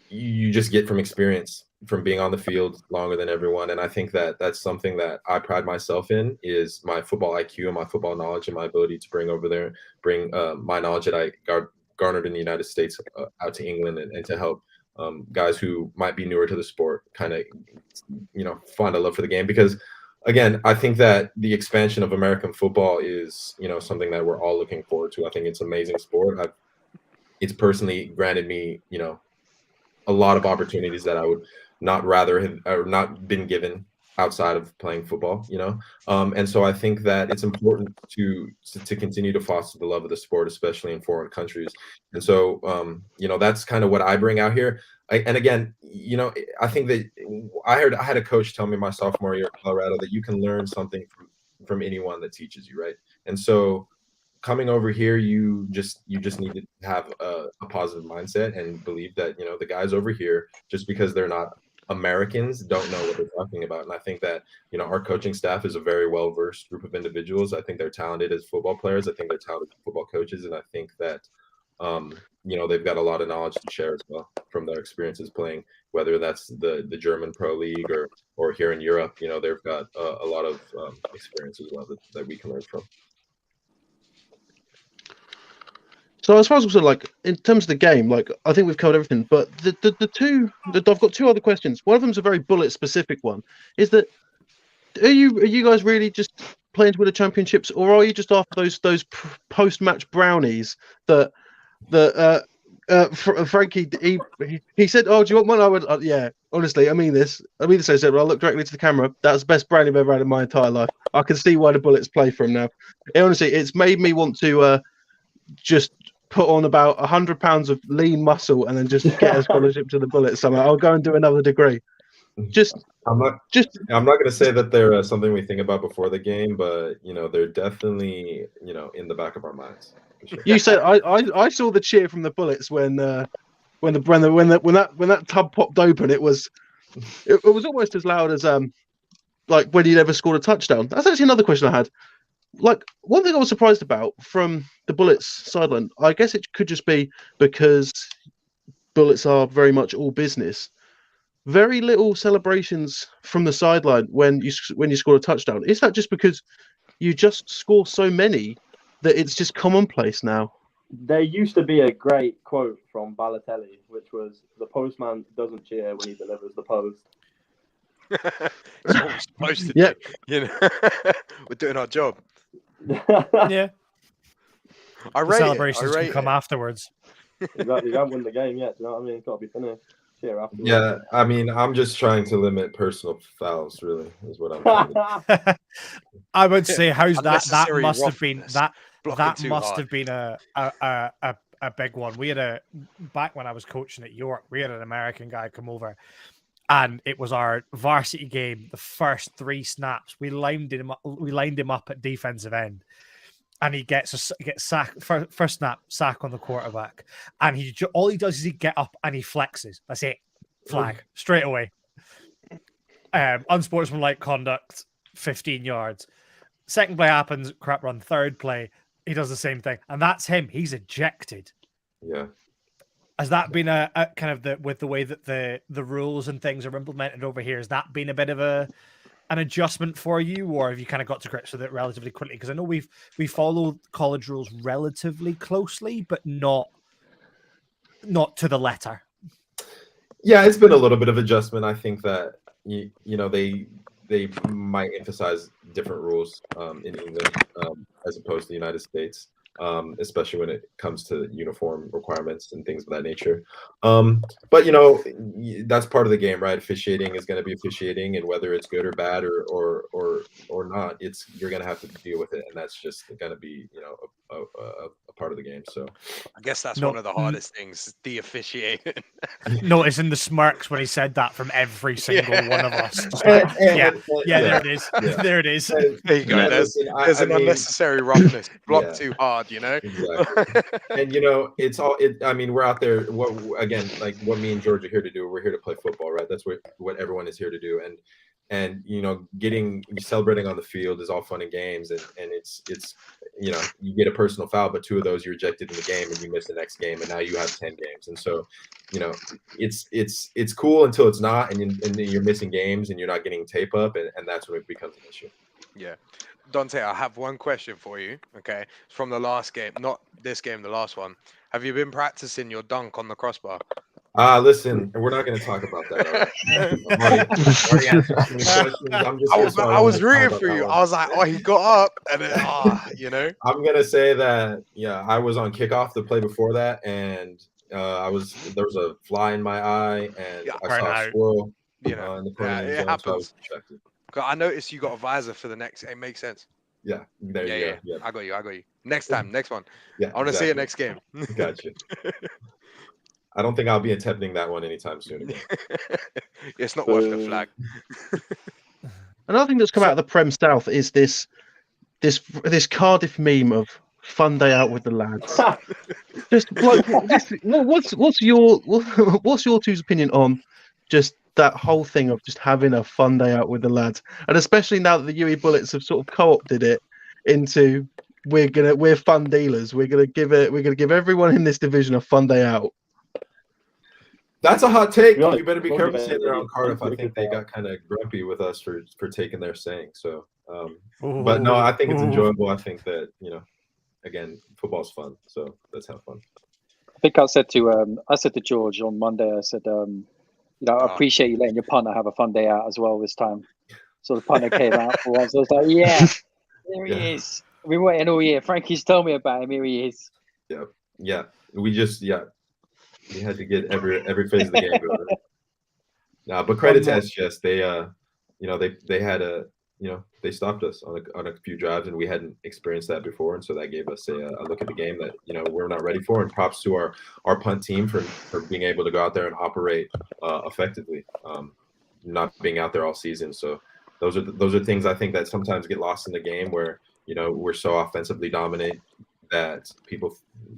S7: you just get from experience. from being on the field longer than everyone. And I think that that's something that I pride myself in, is my football IQ and my football knowledge and my ability to bring my knowledge that I garnered in the United States out to England and to help guys who might be newer to the sport kind of, find a love for the game. Because again, I think that the expansion of American football is, something that we're all looking forward to. I think it's an amazing sport. It's personally granted me, a lot of opportunities that I would not rather have or not been given outside of playing football, and so I think that it's important to continue to foster the love of the sport, especially in foreign countries. And so that's kind of what I bring out here. And again, I think that I had a coach tell me my sophomore year at Colorado that you can learn something from anyone that teaches you, right? And so coming over here, you just need to have a positive mindset and believe that the guys over here, just because they're not Americans, don't know what they're talking about. And I think that our coaching staff is a very well-versed group of individuals. I think they're talented as football players. I think they're talented football coaches, and I think that they've got a lot of knowledge to share as well from their experiences playing, whether that's the German Pro League or here in Europe. They've got a lot of experience as well that we can learn from.
S1: So as far as also, like, in terms of the game, like, I think we've covered everything. But I've got two other questions. One of them is a very bullet specific one. Is that are you guys really just playing to win the championships, or are you just after those post match brownies that Frankie he said, "Oh, do you want one?" I would, yeah. Honestly, I mean this. I said, but I look directly to the camera. That's the best brownie I've ever had in my entire life. I can see why the Bullets play for him now. Honestly, it's made me want to just put on about 100 pounds of lean muscle and then just get a scholarship to the Bullets somehow. I'll go and do another degree.
S7: I'm not going to say that they're something we think about before the game, but they're definitely in the back of our minds. For sure.
S1: You said I saw the cheer from the Bullets when that tub popped open. It was almost as loud as like when he never scored a touchdown. That's actually another question I had. Like, one thing I was surprised about from the Bullets sideline, I guess it could just be because Bullets are very much all business. Very little celebrations from the sideline when you score a touchdown. Is that just because you just score so many that it's just commonplace now?
S6: There used to be a great quote from Balotelli, which was, "The postman doesn't cheer when he delivers the post."
S4: It's what we're supposed to
S1: Yeah.
S4: do. We're doing our job.
S3: Yeah. Celebrations can come afterwards.
S6: Exactly. You haven't won the game yet. Do you know what I mean? It's got to be finished. Cheer afterwards.
S7: Yeah, I mean, I'm just trying to limit personal fouls. Really, is what I'm trying to do.
S3: I would say, how's that? That must have been a big one. We had back when I was coaching at York, we had an American guy come over. And it was our varsity game. The first 3 snaps, we lined him up at defensive end, and he gets sack first snap, sack on the quarterback, and all he does is he get up and he flexes. That's it, flag straight away. Unsportsmanlike conduct, 15 yards. Second play happens, crap run. Third play, he does the same thing, and that's him. He's ejected.
S7: Yeah.
S3: Has that been a kind of with the way that the rules and things are implemented over here? Has that been a bit of an adjustment for you, or have you kind of got to grips with it relatively quickly? Because I know we follow college rules relatively closely, but not to the letter.
S7: Yeah, it's been a little bit of adjustment. I think that they might emphasize different rules in England as opposed to the United States. Especially when it comes to uniform requirements and things of that nature. But that's part of the game, right? Officiating is going to be officiating, and whether it's good or bad or not, you're going to have to deal with it, and that's just going to be a part of the game. So
S4: I guess that's one of the hardest things, the officiating.
S3: Noticing the smirks when he said that from every single one of us. There it is. Yeah. There it is.
S4: There you go. There's an unnecessary roughness. Blocked too hard.
S7: Exactly. And it's all. I mean, we're out there. What me and George are here to do. We're here to play football, right? That's what everyone is here to do. And celebrating on the field is all fun and games, and it's you get a personal foul, but 2 of those you rejected in the game and you miss the next game, and now you have 10 games. And so, it's cool until it's not, and you're missing games and you're not getting tape up, and that's when it becomes an issue.
S4: Yeah. Dante, I have one question for you. Okay. It's from the last game, not this game, the last one. Have you been practicing your dunk on the crossbar?
S7: Listen, we're not going to talk about that.
S4: I was rooting for you. I was like, oh, he got up, and then,
S7: I'm going to say that, I was on kickoff the play before that, and there was a fly in my eye, and I saw a squirrel in the corner.
S4: It happens. I noticed you got a visor for the next. It makes sense.
S7: Yeah. There you go.
S4: I got you. Next time, next one.
S7: Yeah.
S4: I want to see it next game.
S7: Gotcha. I don't think I'll be attempting that one anytime soon again.
S4: It's not worth the flag.
S1: Another thing that's come out of the Prem South is this Cardiff meme of fun day out with the lads. Just like, what's your two's opinion on just that whole thing of just having a fun day out with the lads, and especially now that the UE Bullets have sort of co-opted it into we're fun dealers. We're gonna give everyone in this division a fun day out.
S7: That's a hot take. You better be careful saying they're on Cardiff. I think they got kind of grumpy with us for taking their saying. So, but no, I think it's enjoyable. I think that again, football's fun. So let's have fun.
S2: I think I said to George on Monday. I said, I appreciate you letting your punter have a fun day out as well this time. So the punter came out for once. I was like, yeah, there he is. We've been waiting all year. Frankie's told me about him. Here he is.
S7: Yeah. We had to get every phase of the game going. No, but credit to SGS. They had they stopped us on a few drives, and we hadn't experienced that before, and so that gave us a look at the game that we're not ready for. And props to our punt team for being able to go out there and operate effectively, not being out there all season. So those are things I think that sometimes get lost in the game where we're so offensively dominant that people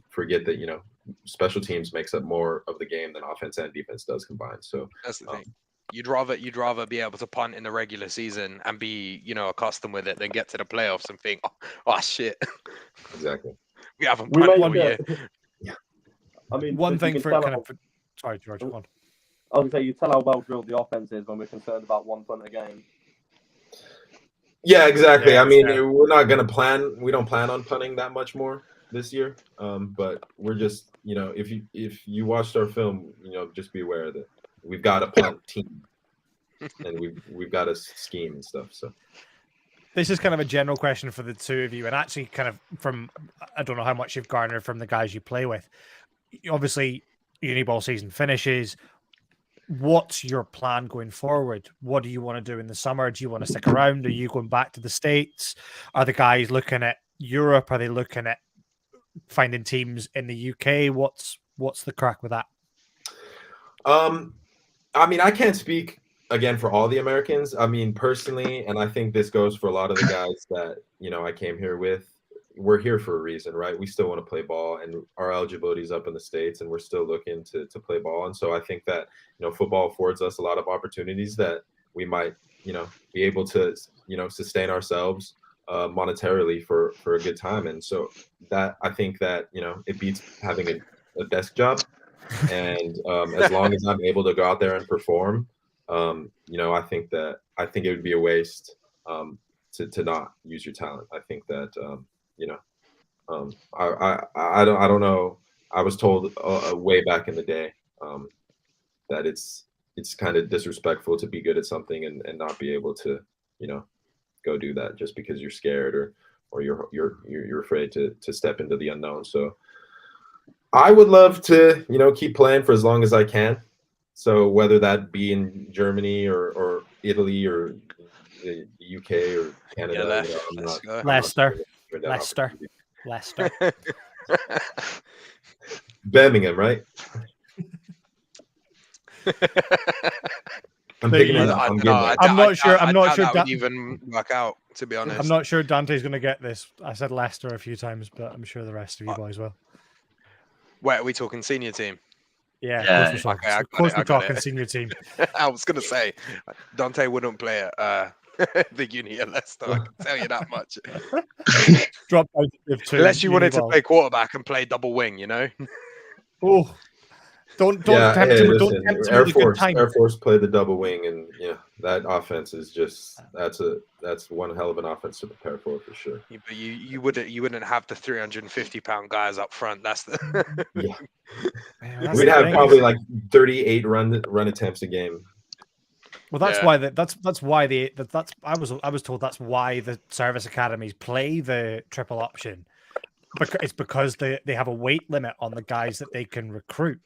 S7: forget that special teams makes up more of the game than offense and defense does combined. So
S4: that's the thing. You'd rather be able to punt in the regular season and be accustomed with it than get to the playoffs and think, oh shit.
S7: Exactly.
S4: We haven't punted all year.
S6: I mean,
S3: one thing for kind of. Sorry, George. Go on.
S6: I was going to say, you tell how well drilled the offense is when we're concerned about one punt a game.
S7: Yeah, exactly. I mean, we're not going to plan. We don't plan on punting that much more this year. But we're just, if you watched our film, just be aware that we've got a punt team, and we've got a scheme and stuff. So
S3: this is kind of a general question for the two of you, and actually kind of from, I don't know how much you've garnered from the guys you play with. Obviously, uni ball season finishes. What's your plan going forward? What do you want to do in the summer? Do you want to stick around? Are you going back to the States? Are the guys looking at Europe? Are they looking at finding teams in the UK? What's the crack with that?
S7: I mean, I can't speak again for all the Americans. I mean, personally, and I think this goes for a lot of the guys that I came here with. We're here for a reason, right? We still want to play ball, and our eligibility is up in the States, and we're still looking to play ball. And so I think that football affords us a lot of opportunities that we might be able to sustain ourselves monetarily for a good time. And so that I think that it beats having a desk job. And as long as I'm able to go out there and perform, I think it would be a waste to not use your talent. I think that I don't know. I was told way back in the day that it's kind of disrespectful to be good at something and not be able to go do that just because you're scared or you're afraid to step into the unknown. So I would love to keep playing for as long as I can. So whether that be in Germany or Italy or the UK or Canada,
S3: Leicester.
S7: Birmingham, right? I'm picking it up.
S3: I'm not sure.
S4: That would even work out, to be honest.
S3: I'm not sure Dante's going to get this. I said Leicester a few times, but I'm sure the rest of you boys will.
S4: Wait, are we talking senior team?
S3: Yeah, of course we're talking senior team.
S4: I was going to say, Dante wouldn't play at The uni at Leicester, I can tell you that much.
S3: Drop down to Div 2.
S4: Unless you wanted to
S3: Uniball.
S4: play quarterback and play double wing, you know.
S3: Oh, don't
S7: Yeah,
S3: tempt
S7: hey,
S3: him.
S7: listen,
S3: Don't tempt him
S7: Air
S3: with a good
S7: Force,
S3: time.
S7: Air Force played the double wing, and yeah, that offense is just that's one hell of an offense to prepare for sure.
S4: Yeah, but you wouldn't have the 350-pound guys up front. That's the
S7: Yeah.
S3: Man, that's
S7: We'd
S3: the
S7: have
S3: thing.
S7: probably like 38 run attempts a game.
S3: Well, that's
S4: Yeah.
S3: why that's why I was told that's why the service academies play the triple option. It's because they have a weight limit on the guys that they can recruit.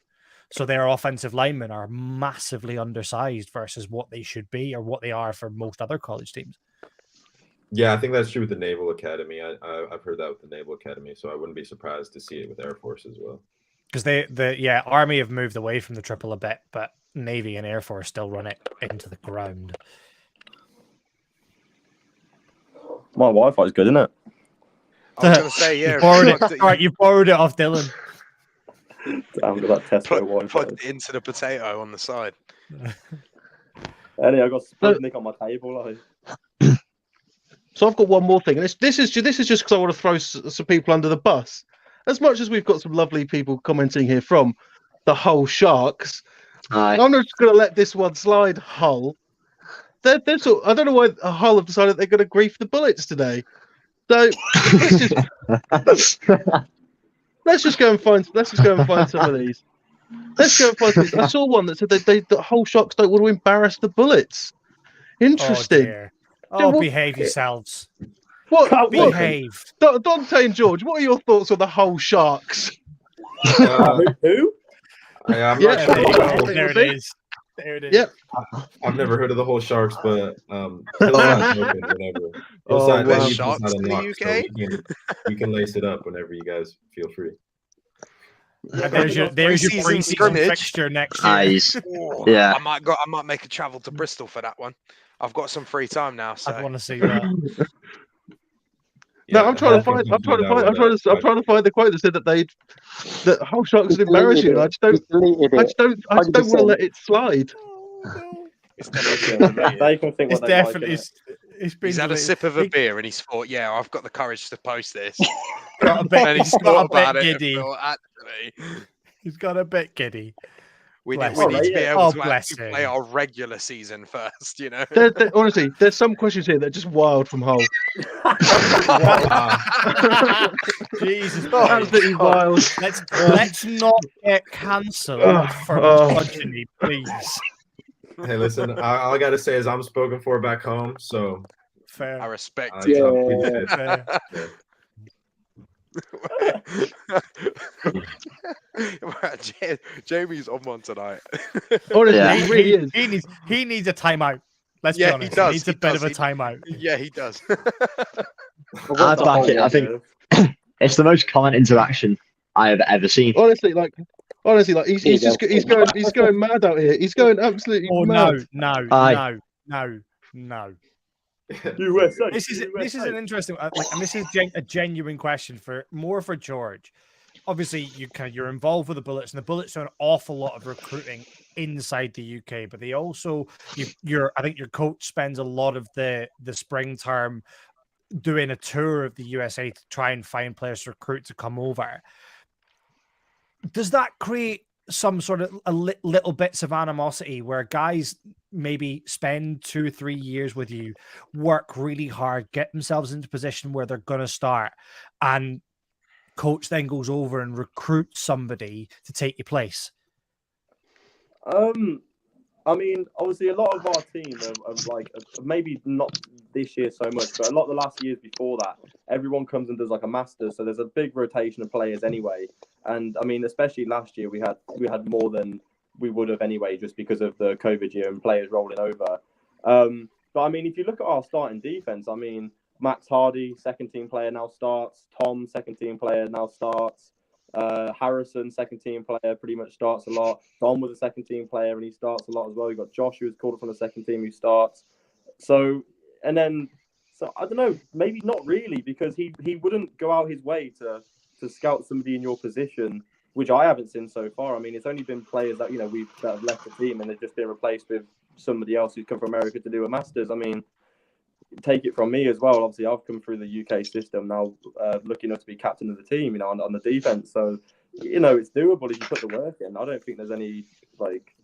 S3: So their offensive linemen are massively undersized versus what they should be or what they are for most other college teams.
S7: Yeah, I think that's true with the Naval Academy. I've heard that with the Naval Academy, so I wouldn't be surprised to see it with Air Force as well.
S3: Because the Army have moved away from the triple a bit, but Navy and Air Force still run it into the ground.
S6: My Wi-Fi is good, isn't it?
S4: I was going to say, yeah.
S3: You borrowed it. All right, you borrowed it off Dylan.
S6: Damn, got that Tesco Wi-Fi.
S4: Plugged it into the potato on the side.
S6: Anyway, I got Sportank on my table. Like.
S1: So I've got one more thing, and this is just because I want to throw some people under the bus. As much as we've got some lovely people commenting here from the Hull Sharks,
S5: Aye.
S1: I'm not just going to let this one slide. Hull, I don't know why Hull have decided they're going to grief the Bullets today. So let's just go and find some of these. Let's go and find some of these. I saw one that said the Hull Sharks don't want to embarrass the Bullets. Interesting.
S3: Oh, behave yourselves.
S1: What?
S3: Behave.
S1: Dante and George, what are your thoughts on the Hull Sharks?
S6: Who?
S7: I'm
S1: Yeah,
S7: not sure.
S3: There it is. There it is.
S1: Yep.
S7: I've never heard of the whole Sharks, but Hillside's open whenever. Hillside,
S1: wow.
S7: that
S4: Sharks
S7: Sharks not
S4: in the
S7: unlocked,
S4: UK?
S7: so you can lace it up whenever you guys feel free.
S3: And there's your
S4: Pre-season
S3: pre-season
S4: scrimmage.
S3: fixture next year.
S5: Eyes.
S4: Oh,
S5: Yeah.
S4: I might make a travel to Bristol for that one. I've got some free time now, so
S3: I'd want to see that.
S1: No,
S7: Yeah,
S1: I'm trying to
S7: Hull
S1: find.
S7: can
S1: I'm trying to
S7: find
S1: find.
S7: out
S1: I'm trying to. I'm trying to find the quote that said that Hull Sharks would embarrass you. And I just don't. I just don't want to
S2: 100%.
S1: let it slide.
S4: it's definitely deleted.
S6: They can think
S3: It's
S6: what they
S3: definitely.
S6: like.
S3: It's been
S4: He's had a
S3: deleted.
S4: sip of a beer and he's thought, "Yeah, I've got the courage to post this."
S3: Got a bit,
S4: And he's
S3: he's
S4: thought
S3: got a
S4: about
S3: bit
S4: it. And
S3: giddy.
S4: thought, actually,
S3: He's got a bit giddy.
S4: we
S3: Bless
S4: need to
S6: him.
S4: be able
S3: Oh,
S4: to
S3: bless
S4: actually
S3: him.
S4: play our regular season first. You know.
S1: Honestly, there's some questions here that are just wild from Hull.
S3: Jesus Christ.
S1: Absolutely wild.
S3: Let's not get cancelled for misogyny, please.
S7: Hey, listen, all I gotta say is I'm spoken for back home, so
S3: Fair.
S4: I respect
S7: I-
S4: it.
S7: I'm
S3: Fair.
S4: Jamie's on one tonight.
S1: Honestly,
S5: Yeah.
S1: he really is.
S3: He needs a timeout. Let's
S4: Yeah,
S3: be
S4: he
S3: honest.
S4: does,
S3: He needs a
S4: he
S3: bit
S4: does,
S3: of a
S4: he-
S3: timeout.
S4: Yeah, he does.
S5: I back it. I think it's the most common interaction I have ever seen.
S1: Honestly, he's going mad out here. He's going absolutely
S3: Oh
S1: mad.
S5: Aye.
S3: no.
S6: USA.
S3: This is an interesting, and this is a genuine question for George. Obviously, you're involved with the Bullets, and the Bullets do an awful lot of recruiting inside the UK, but they also I think your coach spends a lot of the spring term doing a tour of the USA to try and find players to recruit to come over. Does that create some sort of little bits of animosity where guys maybe spend 2 or 3 years with you, work really hard, get themselves into a position where they're going to start, and coach then goes over and recruits somebody to take your place?
S6: I mean, obviously, a lot of our team of like maybe not this year so much, but a lot of the last years before that, everyone comes and does like a master's, so there's a big rotation of players anyway. And I mean, especially last year, we had more than we would have anyway, just because of the COVID year and players rolling over. But I mean, if you look at our starting defense, I mean, Max Hardy, second team player, now starts. Tom, second team player, now starts. Harrison, second team player, pretty much starts a lot. Don was a second team player and he starts a lot as well. You got Josh, who's called up from the second team, who starts. So I don't know, maybe not really, because he wouldn't go out his way to scout somebody in your position, which I haven't seen so far. I mean, it's only been players that that have left the team and they've just been replaced with somebody else who's come from America to do a Masters. I mean, take it from me as well. Obviously, I've come through the UK system now, lucky enough to be captain of the team, you know, on the defense. So, you know, it's doable if you put the work in. I don't think there's any like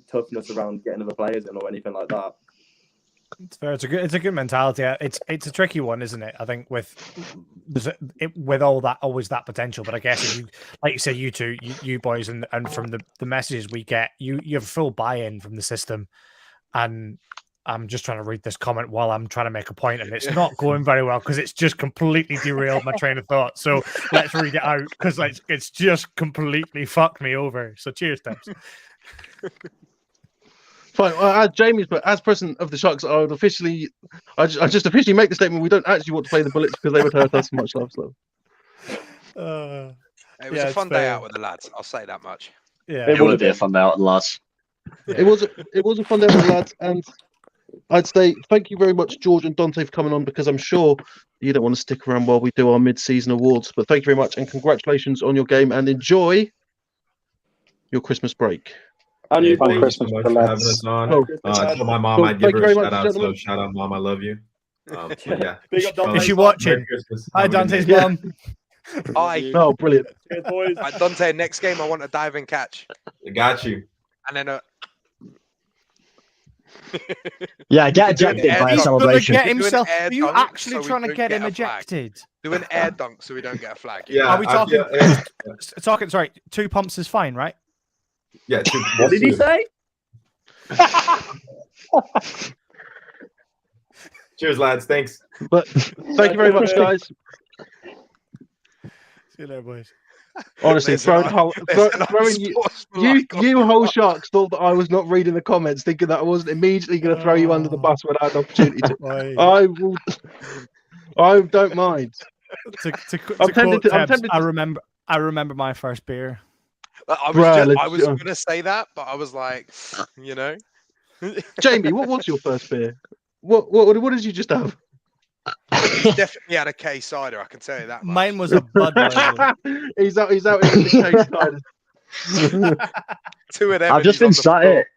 S6: toughness around getting other players in or anything like that.
S3: It's fair. It's a good mentality. It's a tricky one, isn't it? I think with all that, always that potential. But I guess if you, like you say, you boys, and from the messages we get, you have full buy-in from the system. And I'm just trying to read this comment while I'm trying to make a point, and it's not going very well because it's just completely derailed my train of thought. So let's read it out because it's just completely fucked me over. So cheers, Tibbs.
S1: Fine. Jamie's, but as president of the Sharks, I would officially make the statement: we don't actually want to play the Bullets because they would hurt us much. Love, so.
S4: It was a fun day out with the lads. I'll say that much.
S3: Yeah,
S5: it would be a fun day out with the lads.
S1: It was a fun day with the lads, and I'd say thank you very much, George and Dante, for coming on, because I'm sure you don't want to stick around while we do our mid-season awards. But thank you very much, and congratulations on your game, and enjoy your Christmas break.
S7: And you thank you so much for having us on. I told my mom I'd give her a shout out, so shout out, Mom, I love you. Yeah.
S3: Is she watching? Hi, Dante's mom.
S4: Hi.
S1: Oh, brilliant.
S6: Cheers, boys.
S4: Dante, next game I want a dive and catch.
S7: I got you.
S4: And then
S5: yeah, get ejected by a celebration.
S3: Get himself. Are you actually trying to get him ejected?
S4: Do an air dunk so we don't get a flag.
S7: Yeah.
S3: Are we talking? Talking. Sorry, 2 pumps is fine, right?
S7: Yeah.
S6: What did he say?
S7: Cheers, lads. Thanks.
S1: But thank you very much, guys.
S3: See you later, boys.
S1: Honestly, throwing you whole Sharks thought that I was not reading the comments, thinking that I wasn't immediately going to throw you under the bus when I had an opportunity to. I don't mind.
S3: I'm tempted. I remember my first beer.
S4: I was going to say that, but I was like, you know.
S1: Jamie, what was your first beer? What did you just have?
S4: Definitely had a K cider, I can tell you that much.
S3: Mine was a Budweiser.
S1: he's out in the K cider.
S4: Two of them.
S5: I've just been sat here.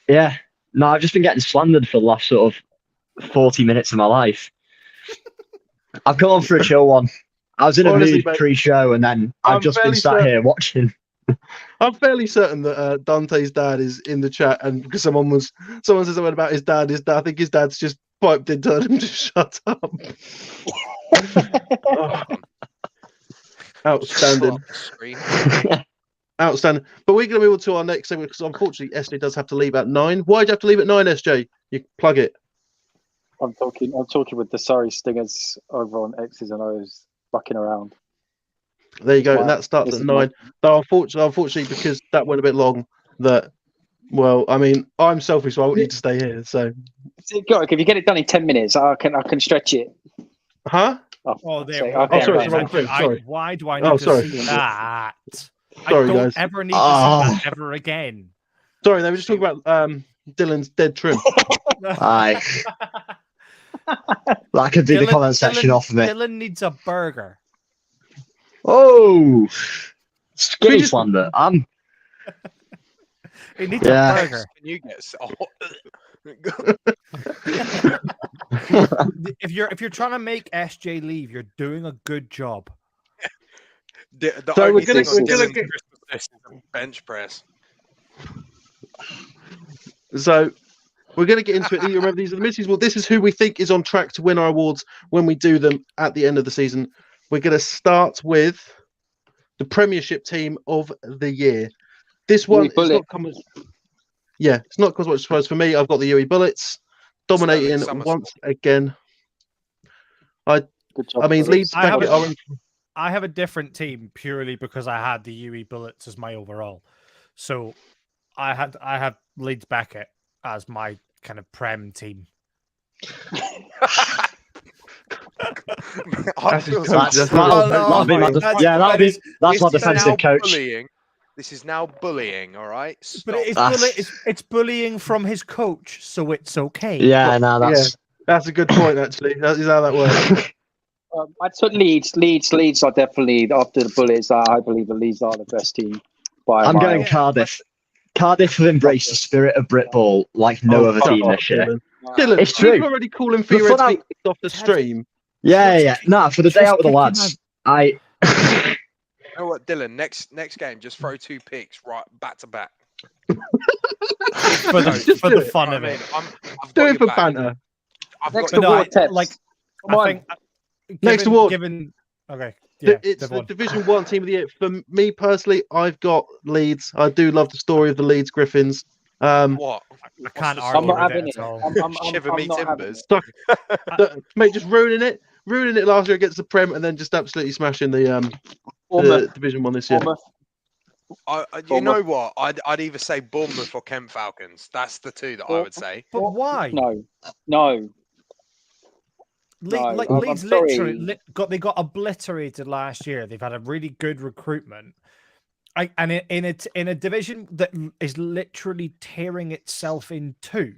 S5: Yeah. No, I've just been getting slandered for the last sort of 40 minutes of my life. I've come on for a chill one. I was in a mood pre-show, and then I've just been sat here watching.
S1: I'm fairly certain that Dante's dad is in the chat, and because someone said something about his dad. I think his dad's just piped in, told him to shut up. Outstanding. Outstanding. But we're going to move on to our next segment because unfortunately SJ does have to leave at 9. Why do you have to leave at 9, SJ? You plug it.
S2: I'm talking with the Surrey Stingers over on X's and O's, bucking around.
S1: There you go, and that starts at 9. Though unfortunately, because that went a bit long, well, I mean, I'm selfish, so I want you to stay here. So,
S2: if you get it done in 10 minutes, I can stretch it.
S1: Huh?
S3: Sorry. Why do I need to see that?
S1: Sorry,
S3: I don't
S1: guys.
S3: ever need to see that ever again.
S1: Sorry, they were just talking about Dylan's dead trim.
S5: Aye. That could be the comment section off of it.
S3: Dylan needs a burger.
S5: Oh, skinny slander.
S3: He needs a burger.
S4: Can you get
S3: if you're trying to make SJ leave, you're doing a good job.
S4: We're gonna get bench press.
S1: So we're going to get into it. You remember, these are the mid-season. Well, this is who we think is on track to win our awards when we do them at the end of the season. We're going to start with the Premiership Team of the Year. This one is not coming. Yeah, it's not much surprise for me. I've got the UE Bullets dominating once again. I mean, Leeds.
S3: I have a different team purely because I had the UE Bullets as my overall. So I have Leeds Beckett as my kind of Prem team.
S5: That's my defensive coach.
S4: Bullying. This is now bullying, all right?
S3: But it's bullying from his coach, so it's okay.
S5: Yeah,
S1: that's a good point. Actually, that is how that works.
S2: I'd put Leeds. Leeds are definitely after the Bullets. I believe the Leeds are the best team.
S5: I'm going Cardiff. Cardiff have embraced the spirit of Brit Ball like no other team this year.
S1: Dylan,
S5: It's true.
S1: You're already calling for your head off the stream.
S5: Yeah. Nah, for the day out with the lads,
S4: You know what, Dylan? Next game, just throw 2 picks right back to back.
S3: for the fun of it.
S1: Do it for banter.
S2: Next award,
S1: Next award.
S3: Okay.
S1: Yeah, it's the Division 1 Team of the Year. For me personally, I've got Leeds. I do love the story of the Leeds Griffins.
S4: What?
S3: I can't argue
S2: I'm not
S3: with
S2: having
S3: it at all.
S4: Shiver me timbers.
S1: Mate, just ruining it last year against the Prem, and then just absolutely smashing the Division 1 this year.
S4: You know what? I'd either say Bournemouth or Kent Falcons. That's the 2 that I would say.
S3: But why?
S2: No.
S3: Leeds literally got obliterated last year. They've had a really good recruitment, and in a division that is literally tearing itself in two.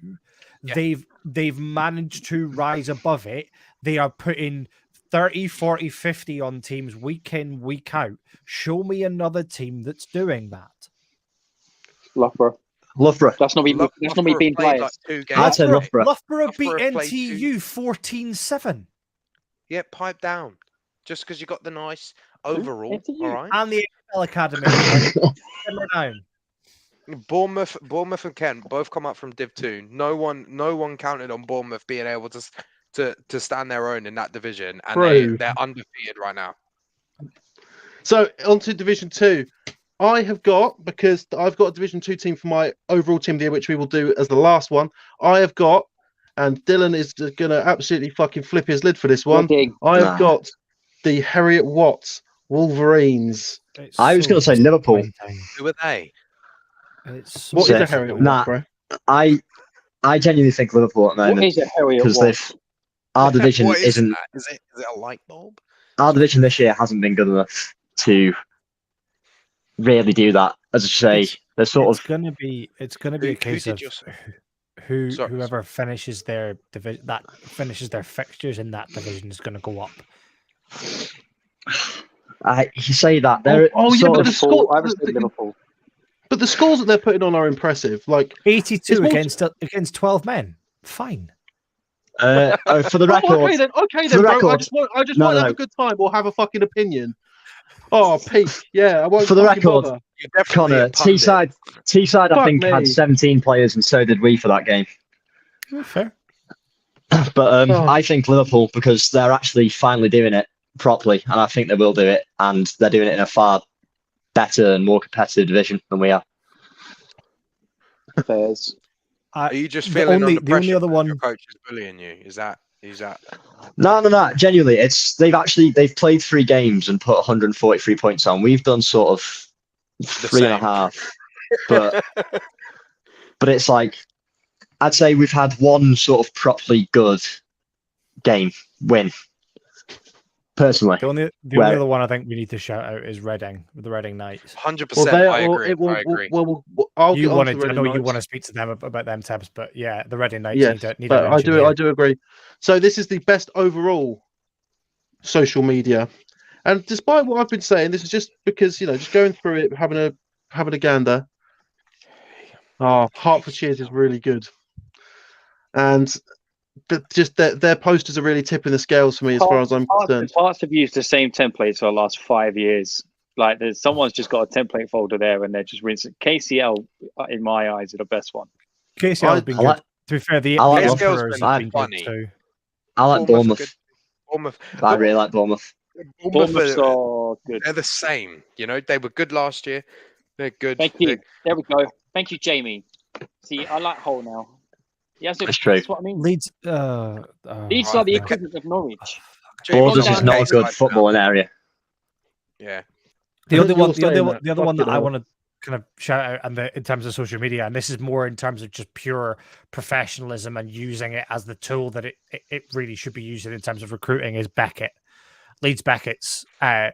S3: Yeah. They've managed to rise above it. They are putting 30, 40, 50 on teams week in, week out. Show me another team that's doing that.
S5: Loughborough.
S2: That's not me being biased.
S5: I'd say Loughborough.
S3: Loughborough beat NTU 14-7.
S4: Yeah, pipe down. Just because you got the nice overall, all right?
S3: And the AFL Academy. Down.
S4: Bournemouth and Kent both come up from Div 2. No one counted on Bournemouth being able to stand their own in that division, and they're undefeated right now.
S1: So on to Division 2. I've got a Division 2 team for my overall team of the year, which we will do as the last one. And Dylan is going to absolutely fucking flip his lid for this one. I've got the Harriet Watts Wolverines.
S5: I was going to say Liverpool.
S4: Who are they?
S1: What is a Harriet Watts, bro?
S5: I genuinely think Liverpool at the moment.
S2: What is a Harriet Watts?
S5: Our division isn't.
S4: Is it a light bulb?
S5: Our division this year hasn't been good enough to really do that. As I say, it's
S3: going to be a case of whoever finishes their division their fixtures in that division is going to go up.
S5: You say that.
S2: Liverpool.
S1: But the scores that they're putting on are impressive. Like
S3: 82 against 12 men. Fine.
S5: For the record.
S1: Okay then, bro. I just want to have a good time or have a fucking opinion. Oh, Pete. Yeah, I won't.
S5: For the record, Connor, Teesside, I think had 17 players, and so did we for that game.
S3: Fair.
S5: But I think Liverpool, because they're actually finally doing it properly, and I think they will do it, and they're doing it in a far better and more competitive division than we are.
S2: Fairs.
S4: Are you just feeling under pressure? The only other one your coach is bullying you. Is that?
S5: No. Genuinely, they've played 3 games and put 143 points on. We've done sort of 3.5, but it's like I'd say we've had one sort of properly good game win. Personally,
S3: the only other one I think we need to shout out is Reading with the Reading Knights.
S4: 100%. I agree.
S1: I
S3: know you want to speak to them about them tabs, but yeah, the Reading Knights need
S1: I do agree. So this is the best overall social media, and despite what I've been saying, this is just because just going through it, having a gander. Hertfordshire's is really good, and. But just their posters are really tipping the scales for me as far as I'm concerned.
S2: Parts have used the same templates for the last 5 years. Like someone's just got a template folder there and they're just rinsing. KCL, in my eyes, are the best one.
S3: KCL has been good. To be fair, the
S4: KCL's been funny.
S3: Too.
S5: I like Bournemouth. I really like Bournemouth.
S2: Bournemouth are good.
S4: They're the same. They were good last year. They're good.
S2: Thank you. There we go. Thank you, Jamie. See, I like Hull now. Yes,
S5: that's true.
S2: That's what I mean.
S3: Leeds
S2: are the equivalent of Norwich.
S5: Borders is not a good footballing area.
S4: Yeah.
S3: The other one that I want to kind of shout out, and in terms of social media, and this is more in terms of just pure professionalism and using it as the tool that it really should be used in terms of recruiting, is Beckett. Leeds Beckett's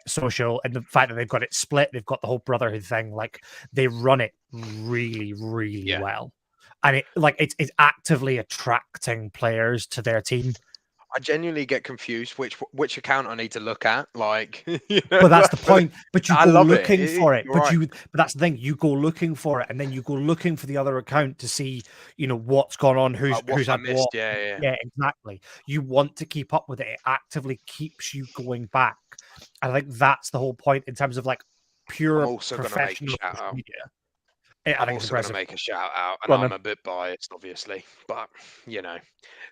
S3: social, and the fact that they've got it split, they've got the whole brotherhood thing. Like they run it really, really well. And it's actively attracting players to their team.
S4: I genuinely get confused which account I need to look at. Like, you know,
S3: but that's the point. But you
S4: I
S3: go
S4: love
S3: looking
S4: it.
S3: for it.
S4: You're
S3: But
S4: right.
S3: but that's the thing. You go looking for it, and then you go looking for the other account to see, what's gone on, who's
S4: What I
S3: had
S4: missed.
S3: what.
S4: Yeah.
S3: Yeah, exactly. You want to keep up with it. It actively keeps you going back. And I think that's the whole point in terms of like pure
S4: I'm also going to make a
S3: professional
S4: shout
S3: social
S4: out.
S3: media. I
S4: I'm
S3: think it's
S4: also going to
S3: impressive.
S4: make a shout out, and
S3: Go on,
S4: I'm
S3: then.
S4: a bit biased, obviously, but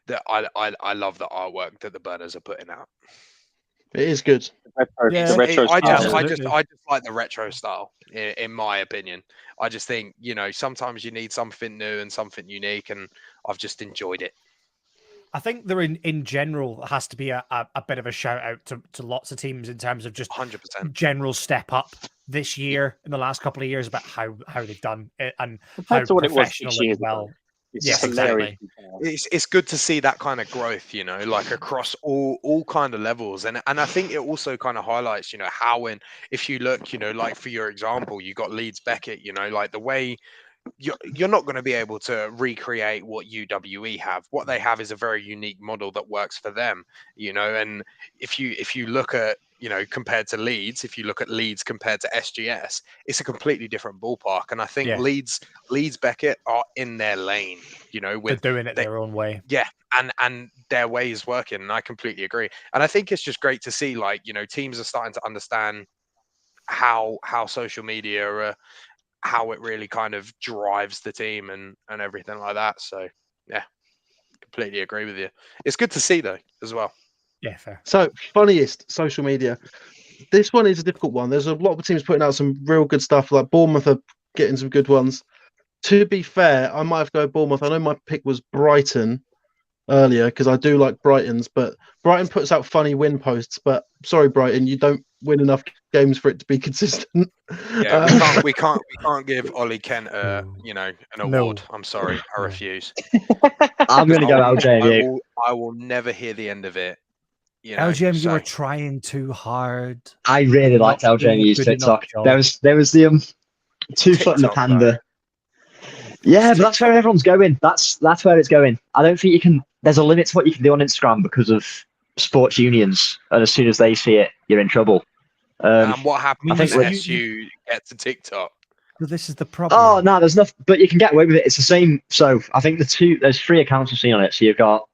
S4: that I love the artwork that the burners are putting out.
S1: It is good.
S2: The retro
S4: I
S2: style.
S4: just like the retro style, in my opinion. I just think, sometimes you need something new and something unique, and I've just enjoyed it.
S3: I think there in general has to be a bit of a shout out to lots of teams in terms of just
S4: 100%.
S3: general step up this year in the last couple of years about how they've done it and
S2: Compared
S3: how
S2: to what it was
S3: professional
S2: 6
S3: and
S2: years
S3: well.
S2: ago. It's
S3: Yes,
S2: hilarious.
S3: exactly.
S4: It's good to see that kind of growth, like across all kind of levels, and I think it also kind of highlights, how if you look, like for your example, you got Leeds Beckett, like the way. You're not going to be able to recreate what UWE have. What they have is a very unique model that works for them, and if you look at, compared to Leeds, if you look at Leeds compared to SGS, it's a completely different ballpark. And I think Leeds Beckett are in their lane,
S3: they're doing it their own way.
S4: Yeah. And their way is working. And I completely agree. And I think it's just great to see, like, teams are starting to understand how social media how it really kind of drives the team and everything like that. So yeah, completely agree with you. It's good to see though as well.
S3: Yeah, fair.
S1: So funniest social media. This one is a difficult one. There's a lot of teams putting out some real good stuff. Like Bournemouth are getting some good ones. To be fair, I might have to go Bournemouth. I know my pick was Brighton earlier because I do like Brighton's, but Brighton puts out funny win posts. But sorry, Brighton, you don't win enough games for it to be consistent.
S4: Yeah, we can't give Ollie Kent an award. I'm sorry, I refuse.
S5: I'm going to go LJMU.
S4: I will never hear the end of it.
S3: LJM, you were trying too hard.
S5: I really liked LJMU's TikTok. There was the 2 foot in the panda. Right. Yeah, but that's where everyone's going. That's where it's going. I don't think you can. There's a limit to what you can do on Instagram because of sports unions, and as soon as they see it, you're in trouble.
S4: And what happens if you get to TikTok?
S3: Well, this is the problem.
S5: Oh no, there's nothing. But you can get away with it. It's the same. So I think there's 3 accounts I've seen on it. So you've got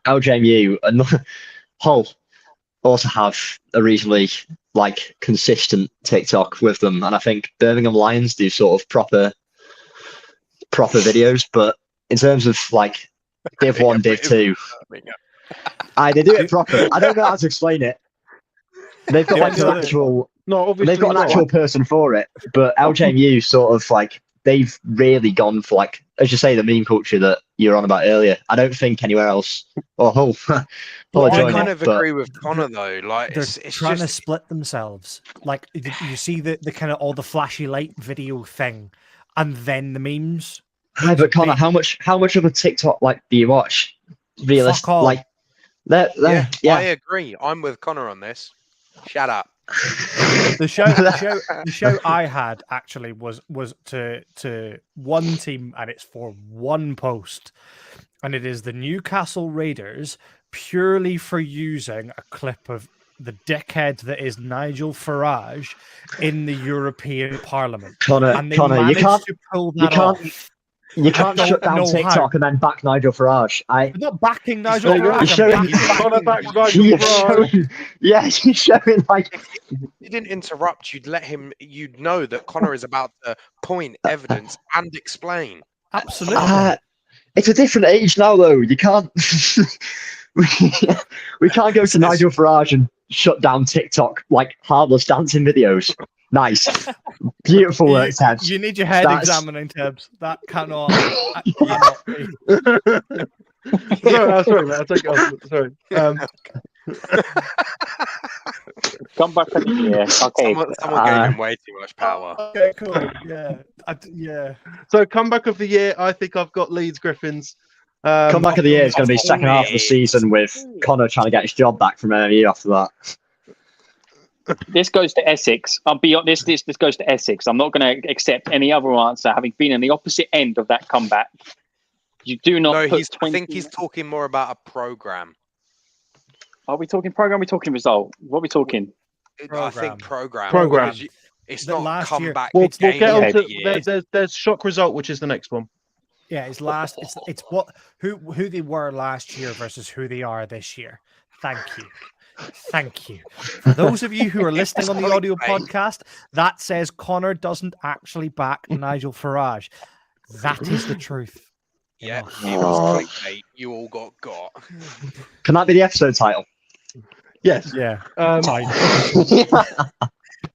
S5: LJMU and Hull also have a reasonably consistent TikTok with them, and I think Birmingham Lions do sort of proper videos, but in terms of Div 1, Div 2, they do it proper. I don't know how to explain it. They've got an actual person for it, but LJMU sort of they've really gone for as you say, the meme culture that you were on about earlier. I don't think anywhere else. I
S4: kind of agree with Connor though.
S3: They're trying to split themselves. You see the kind of all the flashy light video thing, and then the memes.
S5: Hi, but Connor, how much of a TikTok do you watch? Realistic, I
S4: agree. I'm with Connor on this. Shut up.
S3: The show I had actually was to one team, and it's for one post, and it is the Newcastle Raiders, purely for using a clip of the dickhead that is Nigel Farage in the European Parliament.
S5: Connor, you can't shut down TikTok and then back Nigel Farage.
S3: I'm not backing Nigel Farage.
S5: He's showing
S4: If you didn't interrupt, you'd know that Connor is about to point evidence and explain.
S3: Absolutely.
S5: It's a different age now, though. You can't. we can't go to Nigel Farage and shut down TikTok harmless dancing videos. Nice. Beautiful work, Tabs.
S3: You need your head examining, Tabs. That cannot be.
S1: Sorry, mate. I'll take it off. Sorry.
S2: Come back at the year. Okay.
S4: Someone gave him way too much power.
S3: Okay, cool. Yeah.
S1: So, comeback of the year, I think I've got Leeds Griffins.
S5: Comeback of the year is going to be second half of the season with Connor trying to get his job back from MMU after that.
S2: This goes to Essex. I'll be honest. This goes to Essex. I'm not going to accept any other answer. Having been in the opposite end of that comeback, you do not.
S4: No, I think he's talking more about a program.
S2: Are we talking program? Are we talking result? What are we talking?
S4: I think program. It's
S3: The
S4: not
S3: last
S4: come
S3: year-
S4: back.
S1: We'll
S4: game
S1: get on
S4: of
S1: to
S4: the year.
S1: there's shock result, which is the next one.
S3: Yeah, it's last. It's what who they were last year versus who they are this year. Thank you. For those of you who are listening on the audio podcast, that says Connor doesn't actually back Nigel Farage. That is the truth.
S4: Yeah, it was clickbait. You all got.
S5: Can that be the episode title?
S1: Yes.
S3: Yeah.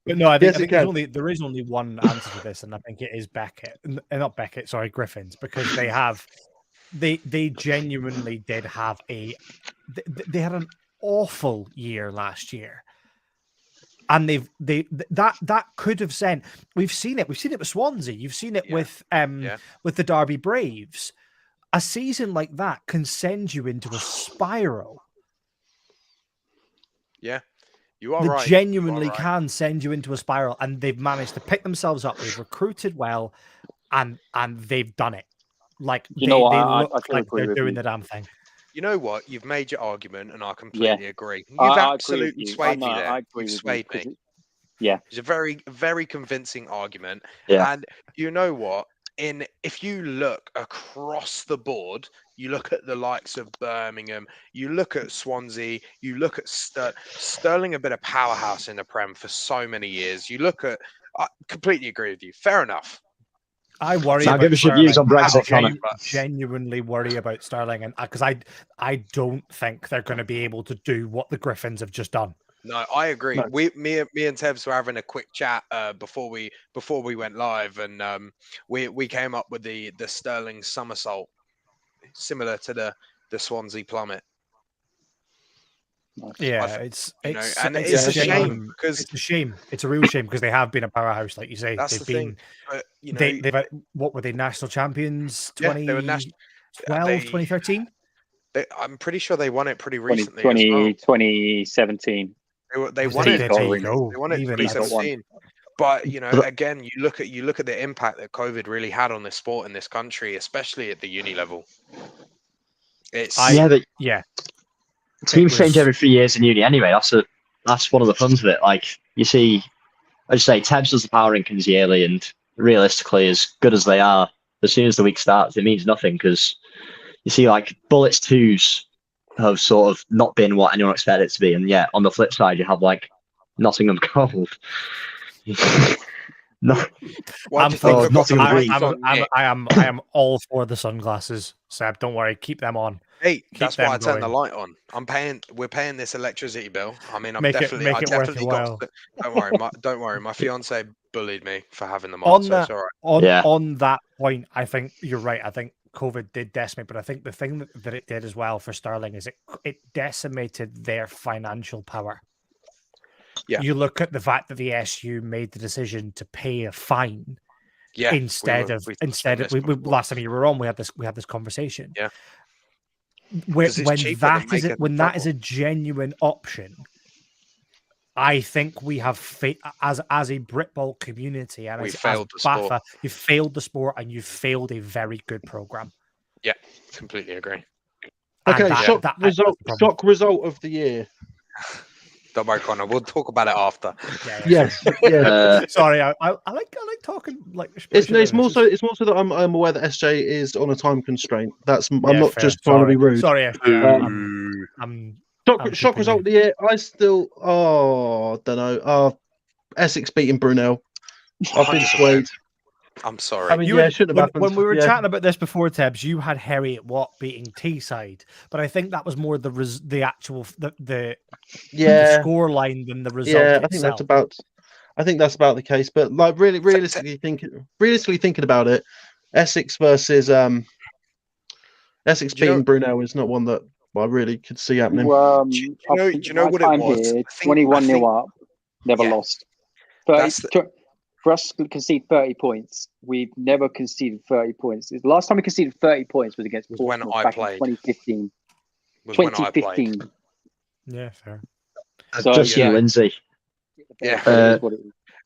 S5: But
S3: no, I think,
S1: Yes,
S3: I think there is only one answer to this, and I think it is Beckett, not Beckett. Sorry, Griffins, because they genuinely did have they had an awful year last year, and that could have sent. We've seen it with Swansea. You've seen it with the Derby Braves. A season like that can send you into a spiral.
S4: Yeah. You are
S3: they
S4: right.
S3: genuinely can send you into a spiral, and they've managed to pick themselves up. They've recruited well, and they've done it. Like they look like they're doing the damn thing.
S4: You know what? You've made your argument, and I completely agree. You've absolutely swayed me there. You've swayed me.
S2: Yeah,
S4: it's a very, very convincing argument.
S5: Yeah.
S4: And you know what? If you look across the board, you look at the likes of Birmingham, you look at Swansea, you look at Sterling, a bit of powerhouse in the Prem for so many years. You look at, I completely agree with you. Fair enough.
S3: I worry.
S5: Now give us your views on Brexit, Connor.
S3: Genuinely worry about Sterling, and because I don't think they're going to be able to do what the Griffins have just done.
S4: No, I agree. No. Me and Tebs were having a quick chat before we went live, and we came up with the Sterling somersault, similar to the Swansea plummet.
S3: Yeah, it's a
S4: shame because
S3: it's a shame. It's a real shame because they have been a powerhouse, like you say.
S4: That's
S3: they've
S4: the
S3: been.
S4: Thing.
S3: They've what were they, national champions? 2012, 2013.
S4: I'm pretty sure they won it pretty recently.
S2: 2017.
S4: They won it. They won it 2017. But again, you look at the impact that COVID really had on this sport in this country, especially at the uni level.
S5: Teams change every 3 years in uni anyway. That's one of the funs of it. Like you see, I just say Tebs does the power rankings yearly, and realistically, as good as they are, as soon as the week starts, it means nothing because you see, like Bullets 2s have sort of not been what anyone expected it to be, and yet on the flip side, you have like Nottingham Gold. I
S3: am all for the sunglasses, Seb. Don't worry, keep them on.
S4: Hey, that's why I turned the light on. We're paying this electricity bill. I mean, I definitely got. Don't worry. My fiance bullied me for having them on, so it's all right.
S3: On that point, I think you're right. I think COVID did decimate, but I think the thing that it did as well for Sterling is it decimated their financial power.
S4: Yeah.
S3: You look at the fact that the SU made the decision to pay a fine.
S4: Yeah.
S3: Instead of last time you were on, we had this conversation.
S4: Yeah.
S3: When that is a genuine option, I think we have as a Britball community and as BAFA, you've failed the sport and you've failed a very good program.
S4: Yeah, completely agree.
S1: Okay, shock result of the year.
S4: Don't worry, Connor. We'll talk about it after.
S1: Yes.
S3: Sorry, I like talking like.
S1: It's more so that I'm aware that SJ is on a time constraint. I'm not just trying to be rude.
S3: Sorry,
S1: shock result of the year. I still don't know. Essex beating Brunel. I've been swayed.
S4: I'm sorry.
S1: I mean, it shouldn't have happened.
S3: When we were chatting about this before, Tebs, you had Harriet Watt beating Teesside, but I think that was more the actual score line than the result.
S1: Yeah, I think that's about the case. But like realistically thinking about it, Essex versus beating Brunel is not one that I really could see happening.
S2: Well,
S4: do you know what it was?
S2: 21-0 up, never lost. For us to concede 30 points, we've never conceded 30 points. The last time we conceded 30 points was against Portsmouth back in 2015. 2015.
S3: Yeah, fair.
S5: Lindsay.
S4: Yeah.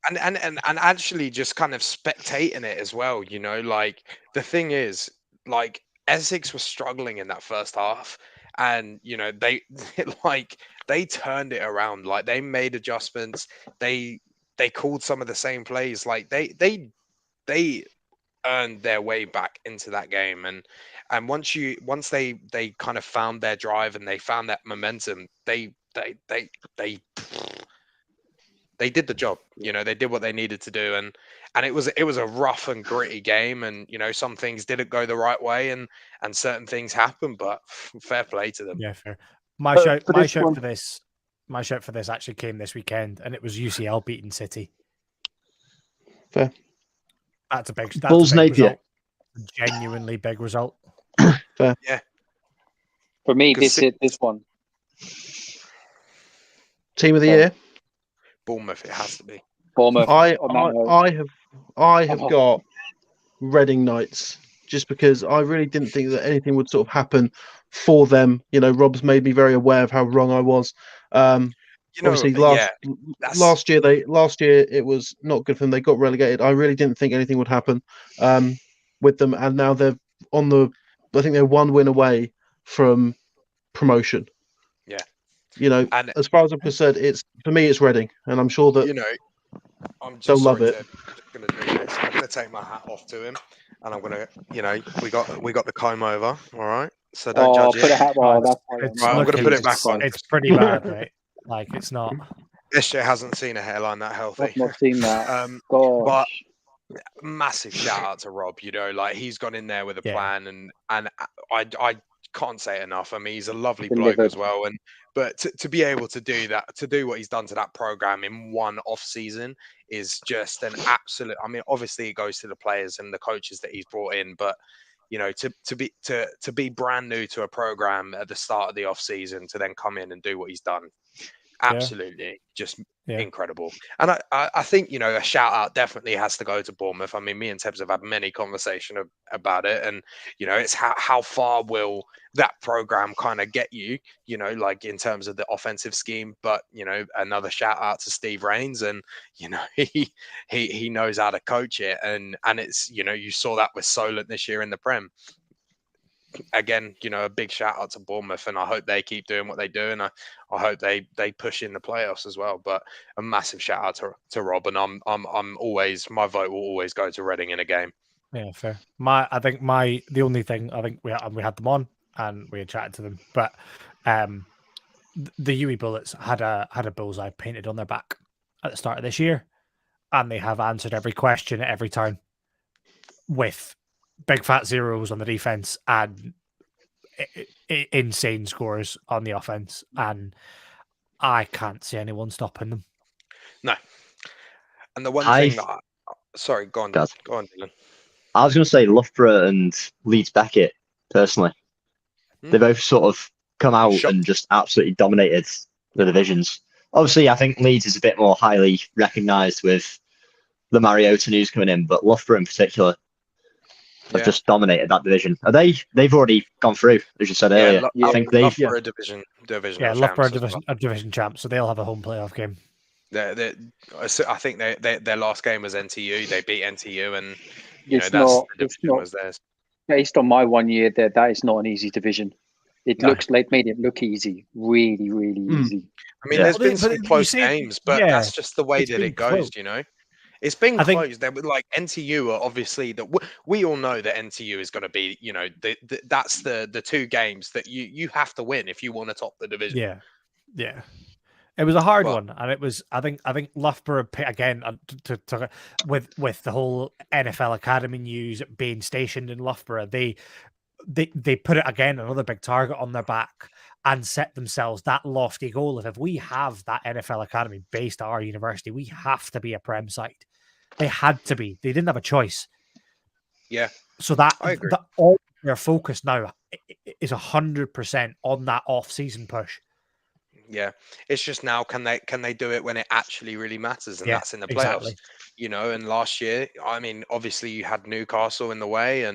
S4: And actually just kind of spectating it as well, like the thing is, like Essex was struggling in that first half. and they they turned it around. Like they made adjustments. They called some of the same plays. Like they earned their way back into that game, and once they kind of found their drive and they found that momentum, they did the job. They did what they needed to do, and it was a rough and gritty game, and some things didn't go the right way, and certain things happened, but fair play to them.
S3: Yeah, fair. My shout for this actually came this weekend, and it was UCL beating City.
S1: Fair.
S3: That's a big
S5: Bulls Napier.
S3: result. Genuinely big result.
S1: Fair.
S4: Yeah.
S2: For me, this one.
S1: Team of the year.
S4: Bournemouth, it has to be.
S2: Bournemouth.
S1: I have got Reading Knights, just because I really didn't think that anything would sort of happen for them. Rob's made me very aware of how wrong I was. Obviously, last year it was not good for them. They got relegated. I really didn't think anything would happen with them, and now they're I think they're one win away from promotion.
S4: Yeah.
S1: And as far as I'm concerned, for me it's Reading, and I'm sure that
S4: I'm just
S1: they'll love it.
S4: I'm gonna take my hat off to him, and I'm gonna, we got the comb over, all right. So don't judge it.
S2: Hat,
S4: I'm gonna put it back on.
S3: It's pretty bad, right? Like it's not.
S4: SJ hasn't seen a hairline that healthy.
S2: I've not seen that.
S4: But massive shout out to Rob. He's gone in there with a plan, and I can't say it enough. I mean, he's a lovely bloke as well, but to be able to do that, to do what he's done to that program in one off season is just an absolute. I mean, obviously it goes to the players and the coaches that he's brought in, but to be brand new to a program at the start of the off season, to then come in and do what he's done, absolutely just incredible. And I think a shout out definitely has to go to Bournemouth. I mean, me and Tebs have had many conversations about it, and it's how far will that program kind of get you, like in terms of the offensive scheme. But another shout out to Steve Rains, and he knows how to coach it, and it's you saw that with Solent this year in the Prem. Again, a big shout out to Bournemouth, and I hope they keep doing what they do, and I hope they push in the playoffs as well. But a massive shout out to Rob, and I'm always, my vote will always go to Reading in a game.
S3: Yeah, fair. The only thing I think we had them on and we had chatted to them, but the UE Bullets had a bullseye painted on their back at the start of this year, and they have answered every question at every turn with big fat zeros on the defense and insane scores on the offense, and I can't see anyone stopping them.
S4: No. And the one thing that sorry, go on, Dylan.
S5: I was going to say Loughborough and Leeds Beckett, personally. They both sort of come out and just absolutely dominated the divisions. Obviously, I think Leeds is a bit more highly recognised with the Mariota news coming in, but Loughborough in particular have just dominated that division. They've already gone through, as you said earlier. I think
S4: Loughborough division.
S3: Yeah, Loughborough division champs, so they'll have a home playoff game.
S4: I think their last game was NTU. They beat NTU, and
S2: it's not
S4: theirs.
S2: Based on my 1 year there, that is not an easy division. It looks like made it look easy, really, really easy.
S4: I mean, there's been some close games, but that's just the way that it goes. It's been close. There were like NTU are obviously that we all know that NTU is going to be, that's the two games that you have to win if you want to top the division.
S3: Yeah. It was a hard one, and it was. I think Loughborough again with the whole NFL Academy news being stationed in Loughborough. They put it again, another big target on their back, and set themselves that lofty goal of, if we have that NFL Academy based at our university, we have to be a Prem side. They had to be. They didn't have a choice.
S4: Yeah.
S3: So that all their focus now is 100% on that off-season push.
S4: Yeah, it's just now can they do it when it actually really matters, and that's in the playoffs.
S3: Exactly.
S4: And last year, I mean, obviously you had Newcastle in the way,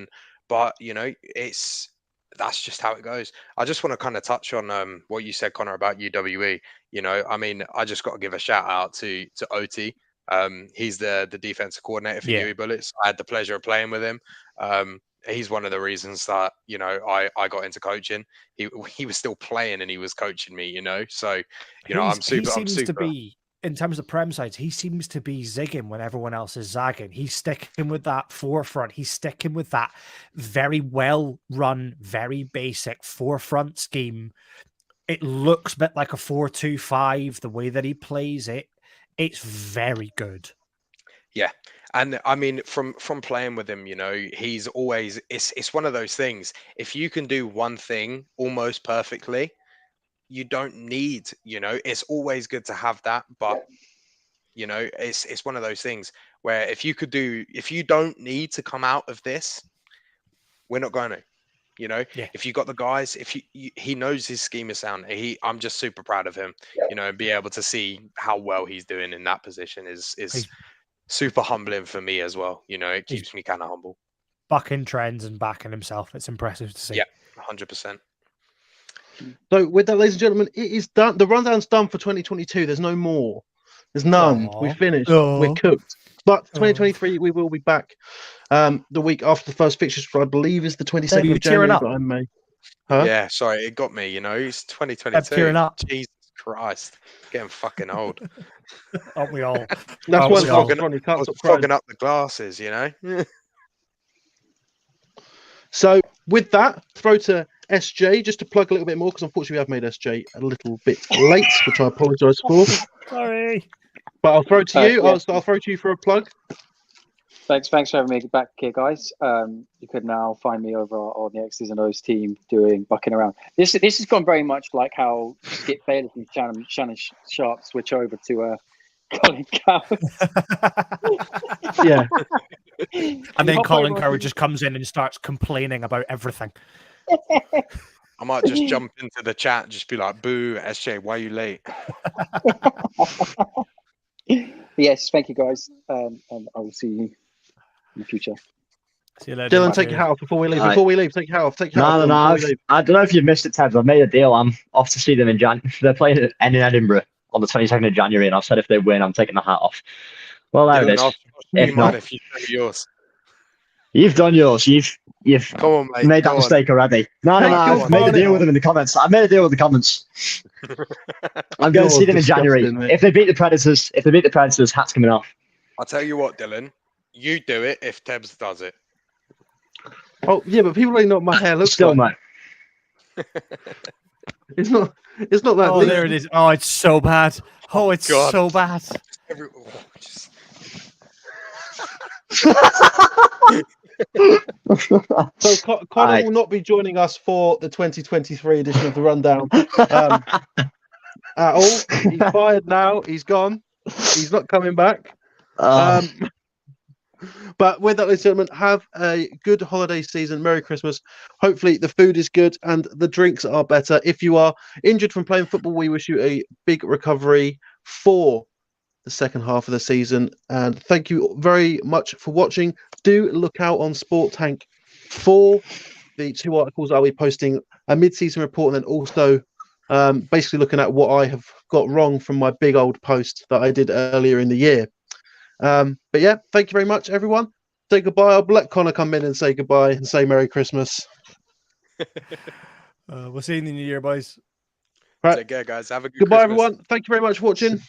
S4: but that's just how it goes. I just want to kind of touch on what you said, Connor, about UWE. I mean, I just got to give a shout out to OT. He's the defensive coordinator for UE Bullets. I had the pleasure of playing with him. he's one of the reasons that, you know, I got into coaching. He was still playing and he was coaching me, you know. So, you know,
S3: He seems to be, in terms of Prem sides, he seems to be zigging when everyone else is zagging. He's sticking with that forefront. He's sticking with that very well run, very basic forefront scheme. It looks a bit like a 4-2-5, the way that he plays it. It's very good.
S4: Yeah. And I mean, from playing with him, you know, he's always, it's one of those things. If you can do one thing almost perfectly, you don't need, you know, it's always good to have that. But, you know, it's one of those things where if you don't need to come out of this, we're not going to, you know, if you got the guys, he knows his scheme is sound. I'm just super proud of him, you know, and be able to see how well he's doing in that position is super humbling for me as well. You know, it keeps me kind of humble.
S3: Bucking trends and backing himself. It's impressive to see.
S4: Yeah, 100%.
S1: So with that, ladies and gentlemen, it is done. The rundown's done for 2022. There's no more. There's none. We've finished. We're cooked. But 2023, we will be back the week after the first fixtures, I believe, is the 22nd of January. But I may.
S4: Huh? Yeah, sorry, it got me. You know, it's 2022. Jesus Christ, getting fucking old.
S3: Aren't we all?
S1: That's one
S4: fogging up the glasses, you know.
S1: So with that, throw to SJ just to plug a little bit more, because unfortunately we have made SJ a little bit late, which I apologise for.
S3: Sorry.
S1: But I'll throw to you. I'll throw to you for a plug.
S2: Thanks for having me back here, guys. You could now find me over on the X's and O's team doing bucking around. This has gone very much like how Skip Bayless and Shannon Sharp switch over to Colin Coward.
S1: Yeah.
S3: And then Colin Coward just comes in and starts complaining about everything.
S4: I might just jump into the chat and just be like, boo, SJ, why are you late?
S2: Yes, thank you, guys. And I will see you in the future.
S3: See you later.
S1: Dylan, take your hat off before we leave. Before we leave, take your hat off. Take your hat off.
S5: No. I don't know if you've missed it, Ted. I've made a deal. I'm off to see them in January. They're playing in Edinburgh on the 22nd of January, and I've said if they win, I'm taking the hat off. Well, there it is.
S4: If not, if you do yours.
S5: You've done yours. You've
S4: come on, mate.
S5: made that mistake already. No. I've made a deal with them in the comments. I've made a deal with the comments. I'm going to see them in January. Mate. If they beat the Predators, hat's coming off.
S4: I'll tell you what, Dylan. You do it if Tebs does it.
S1: Oh yeah, but people don't know what my hair looks
S5: still,
S1: like.
S5: Mate.
S1: It's not that.
S3: Oh, there it is. Oh, it's so bad. Oh, it's so bad. So Connor will not be joining us for the 2023 edition of the Rundown at all. He's fired now. He's gone. He's not coming back. But with that, ladies and gentlemen, have a good holiday season. Merry Christmas. Hopefully the food is good and the drinks are better. If you are injured from playing football, we wish you a big recovery for the second half of the season. And thank you very much for watching. Do look out on Sportank for the 2 articles I'll be posting, a mid-season report, and then also basically looking at what I have got wrong from my big old post that I did earlier in the year. But yeah, thank you very much, everyone. Say goodbye. I'll let Connor come in and say goodbye and say Merry Christmas. We'll see you in the new year, boys.
S1: Right.
S4: Take care, guys. Have a good
S1: goodbye,
S4: Christmas.
S1: everyone. Thank you very much for watching.